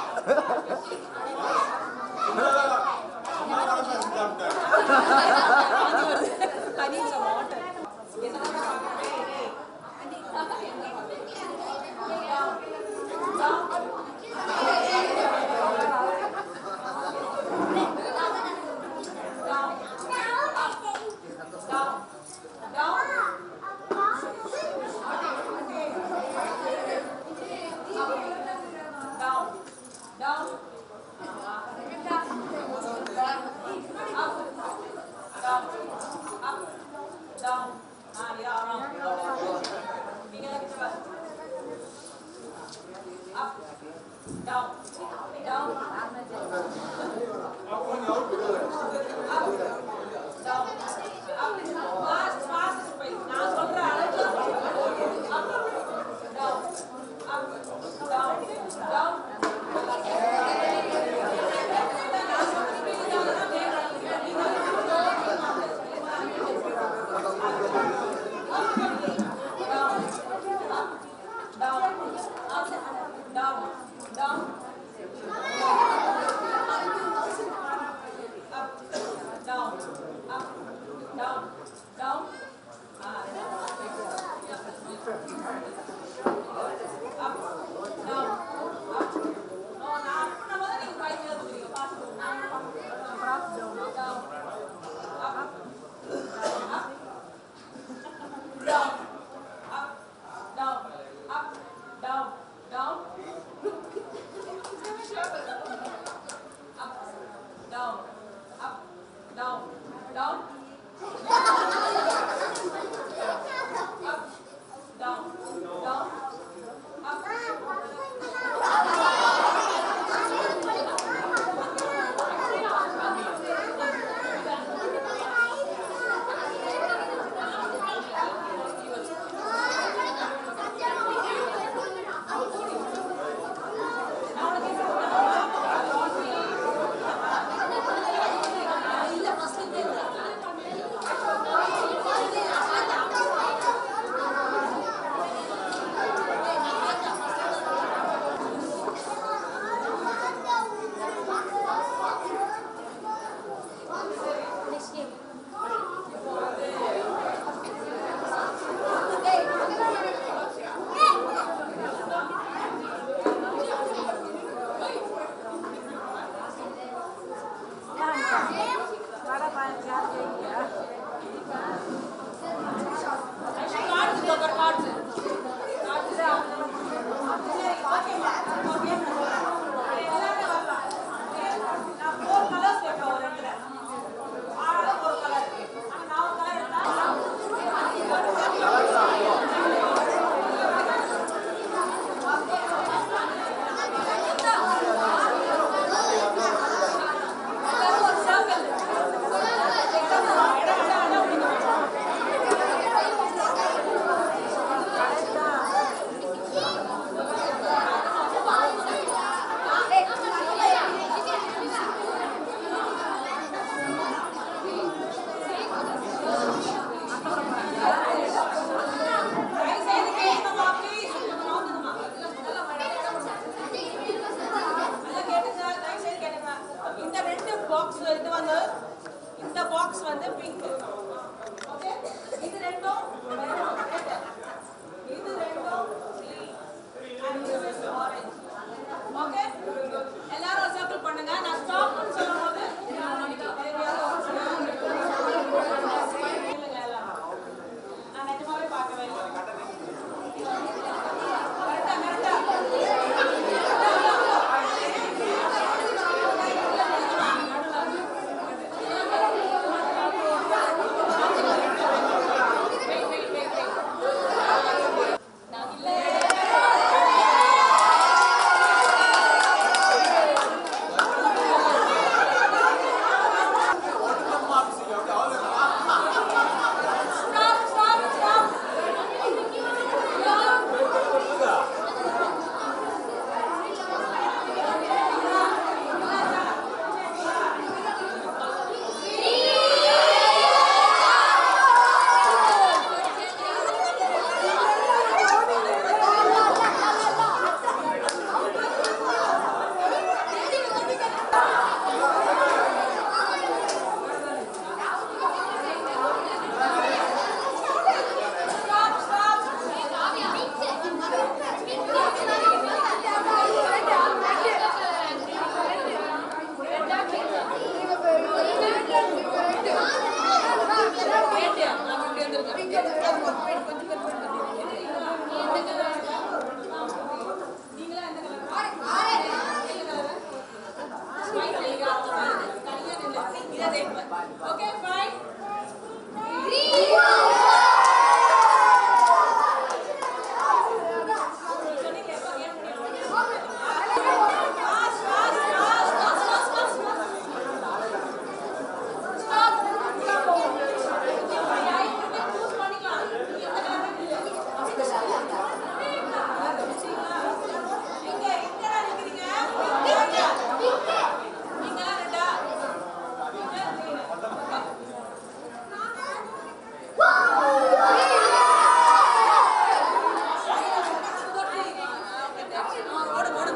ஓடு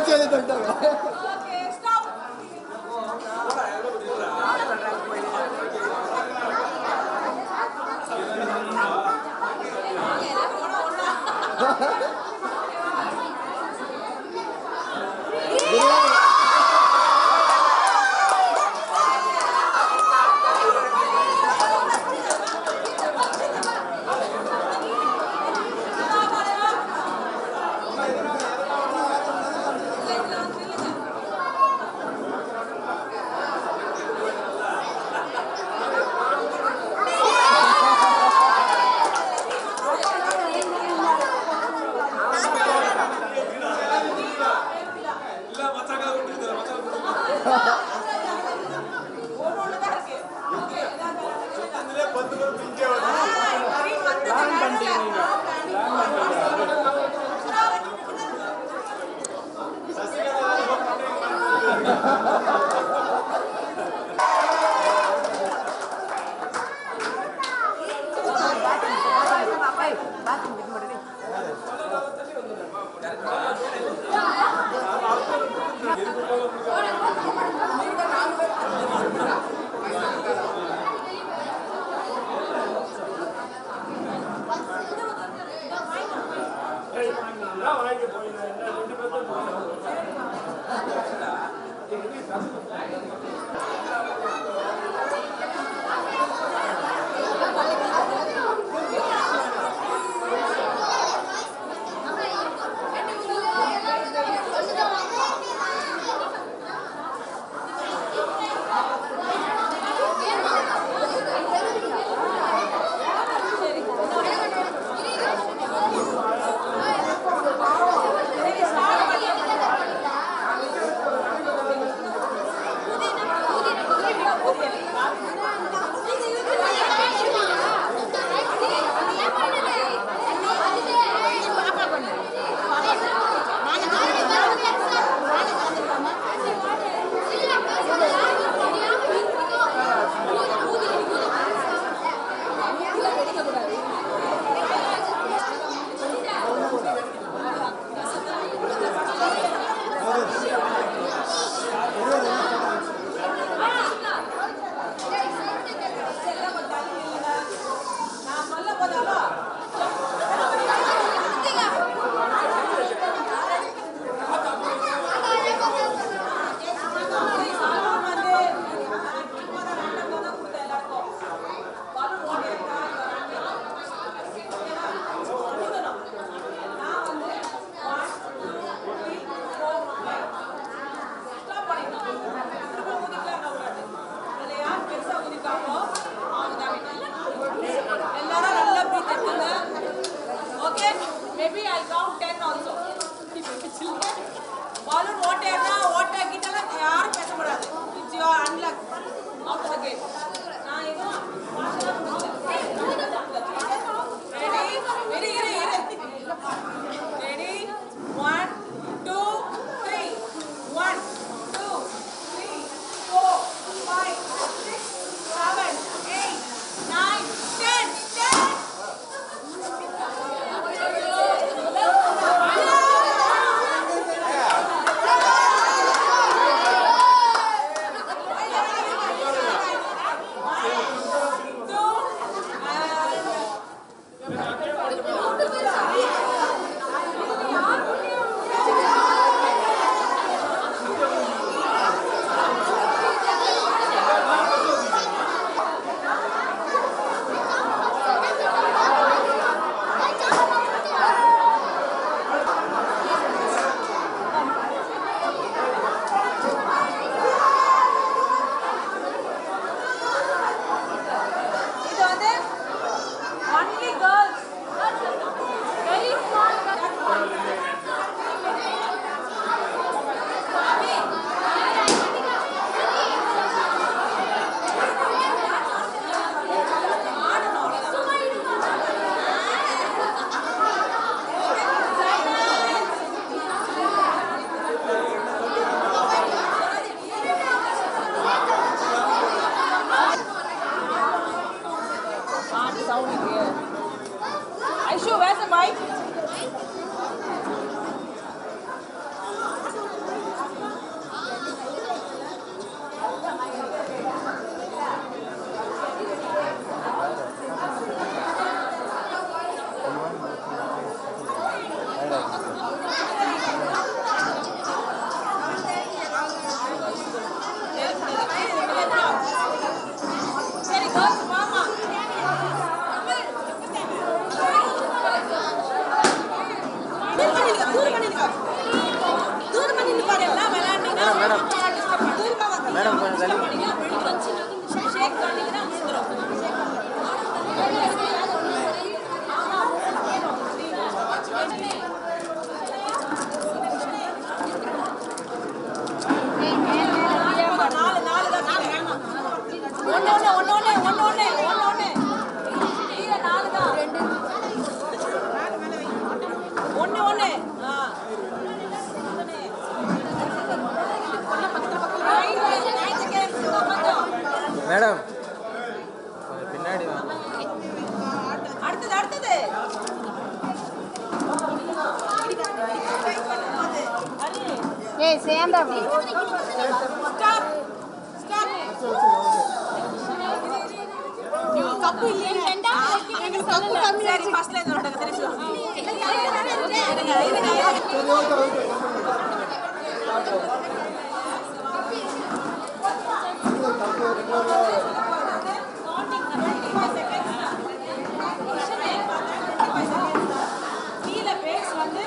ஓகே ஸ்டாப்
வாங்கி போய்
மேடம் மேடம் கொஞ்சம் தள்ளி
ஷேக் பண்ணிங்கன்னா வந்துரும்
மேடம் கொஞ்சம் பின்னாடி வாங்க.
அடுத்தது
ஏய் சேந்தா கப்பு இல்லையா எங்களுக்கு கப்பு கம்மி
சரி ஃபர்ஸ்ட்ல இருந்து தொடங்க திருப்பி கீழ பேஸ் வந்து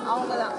அவங்கதான்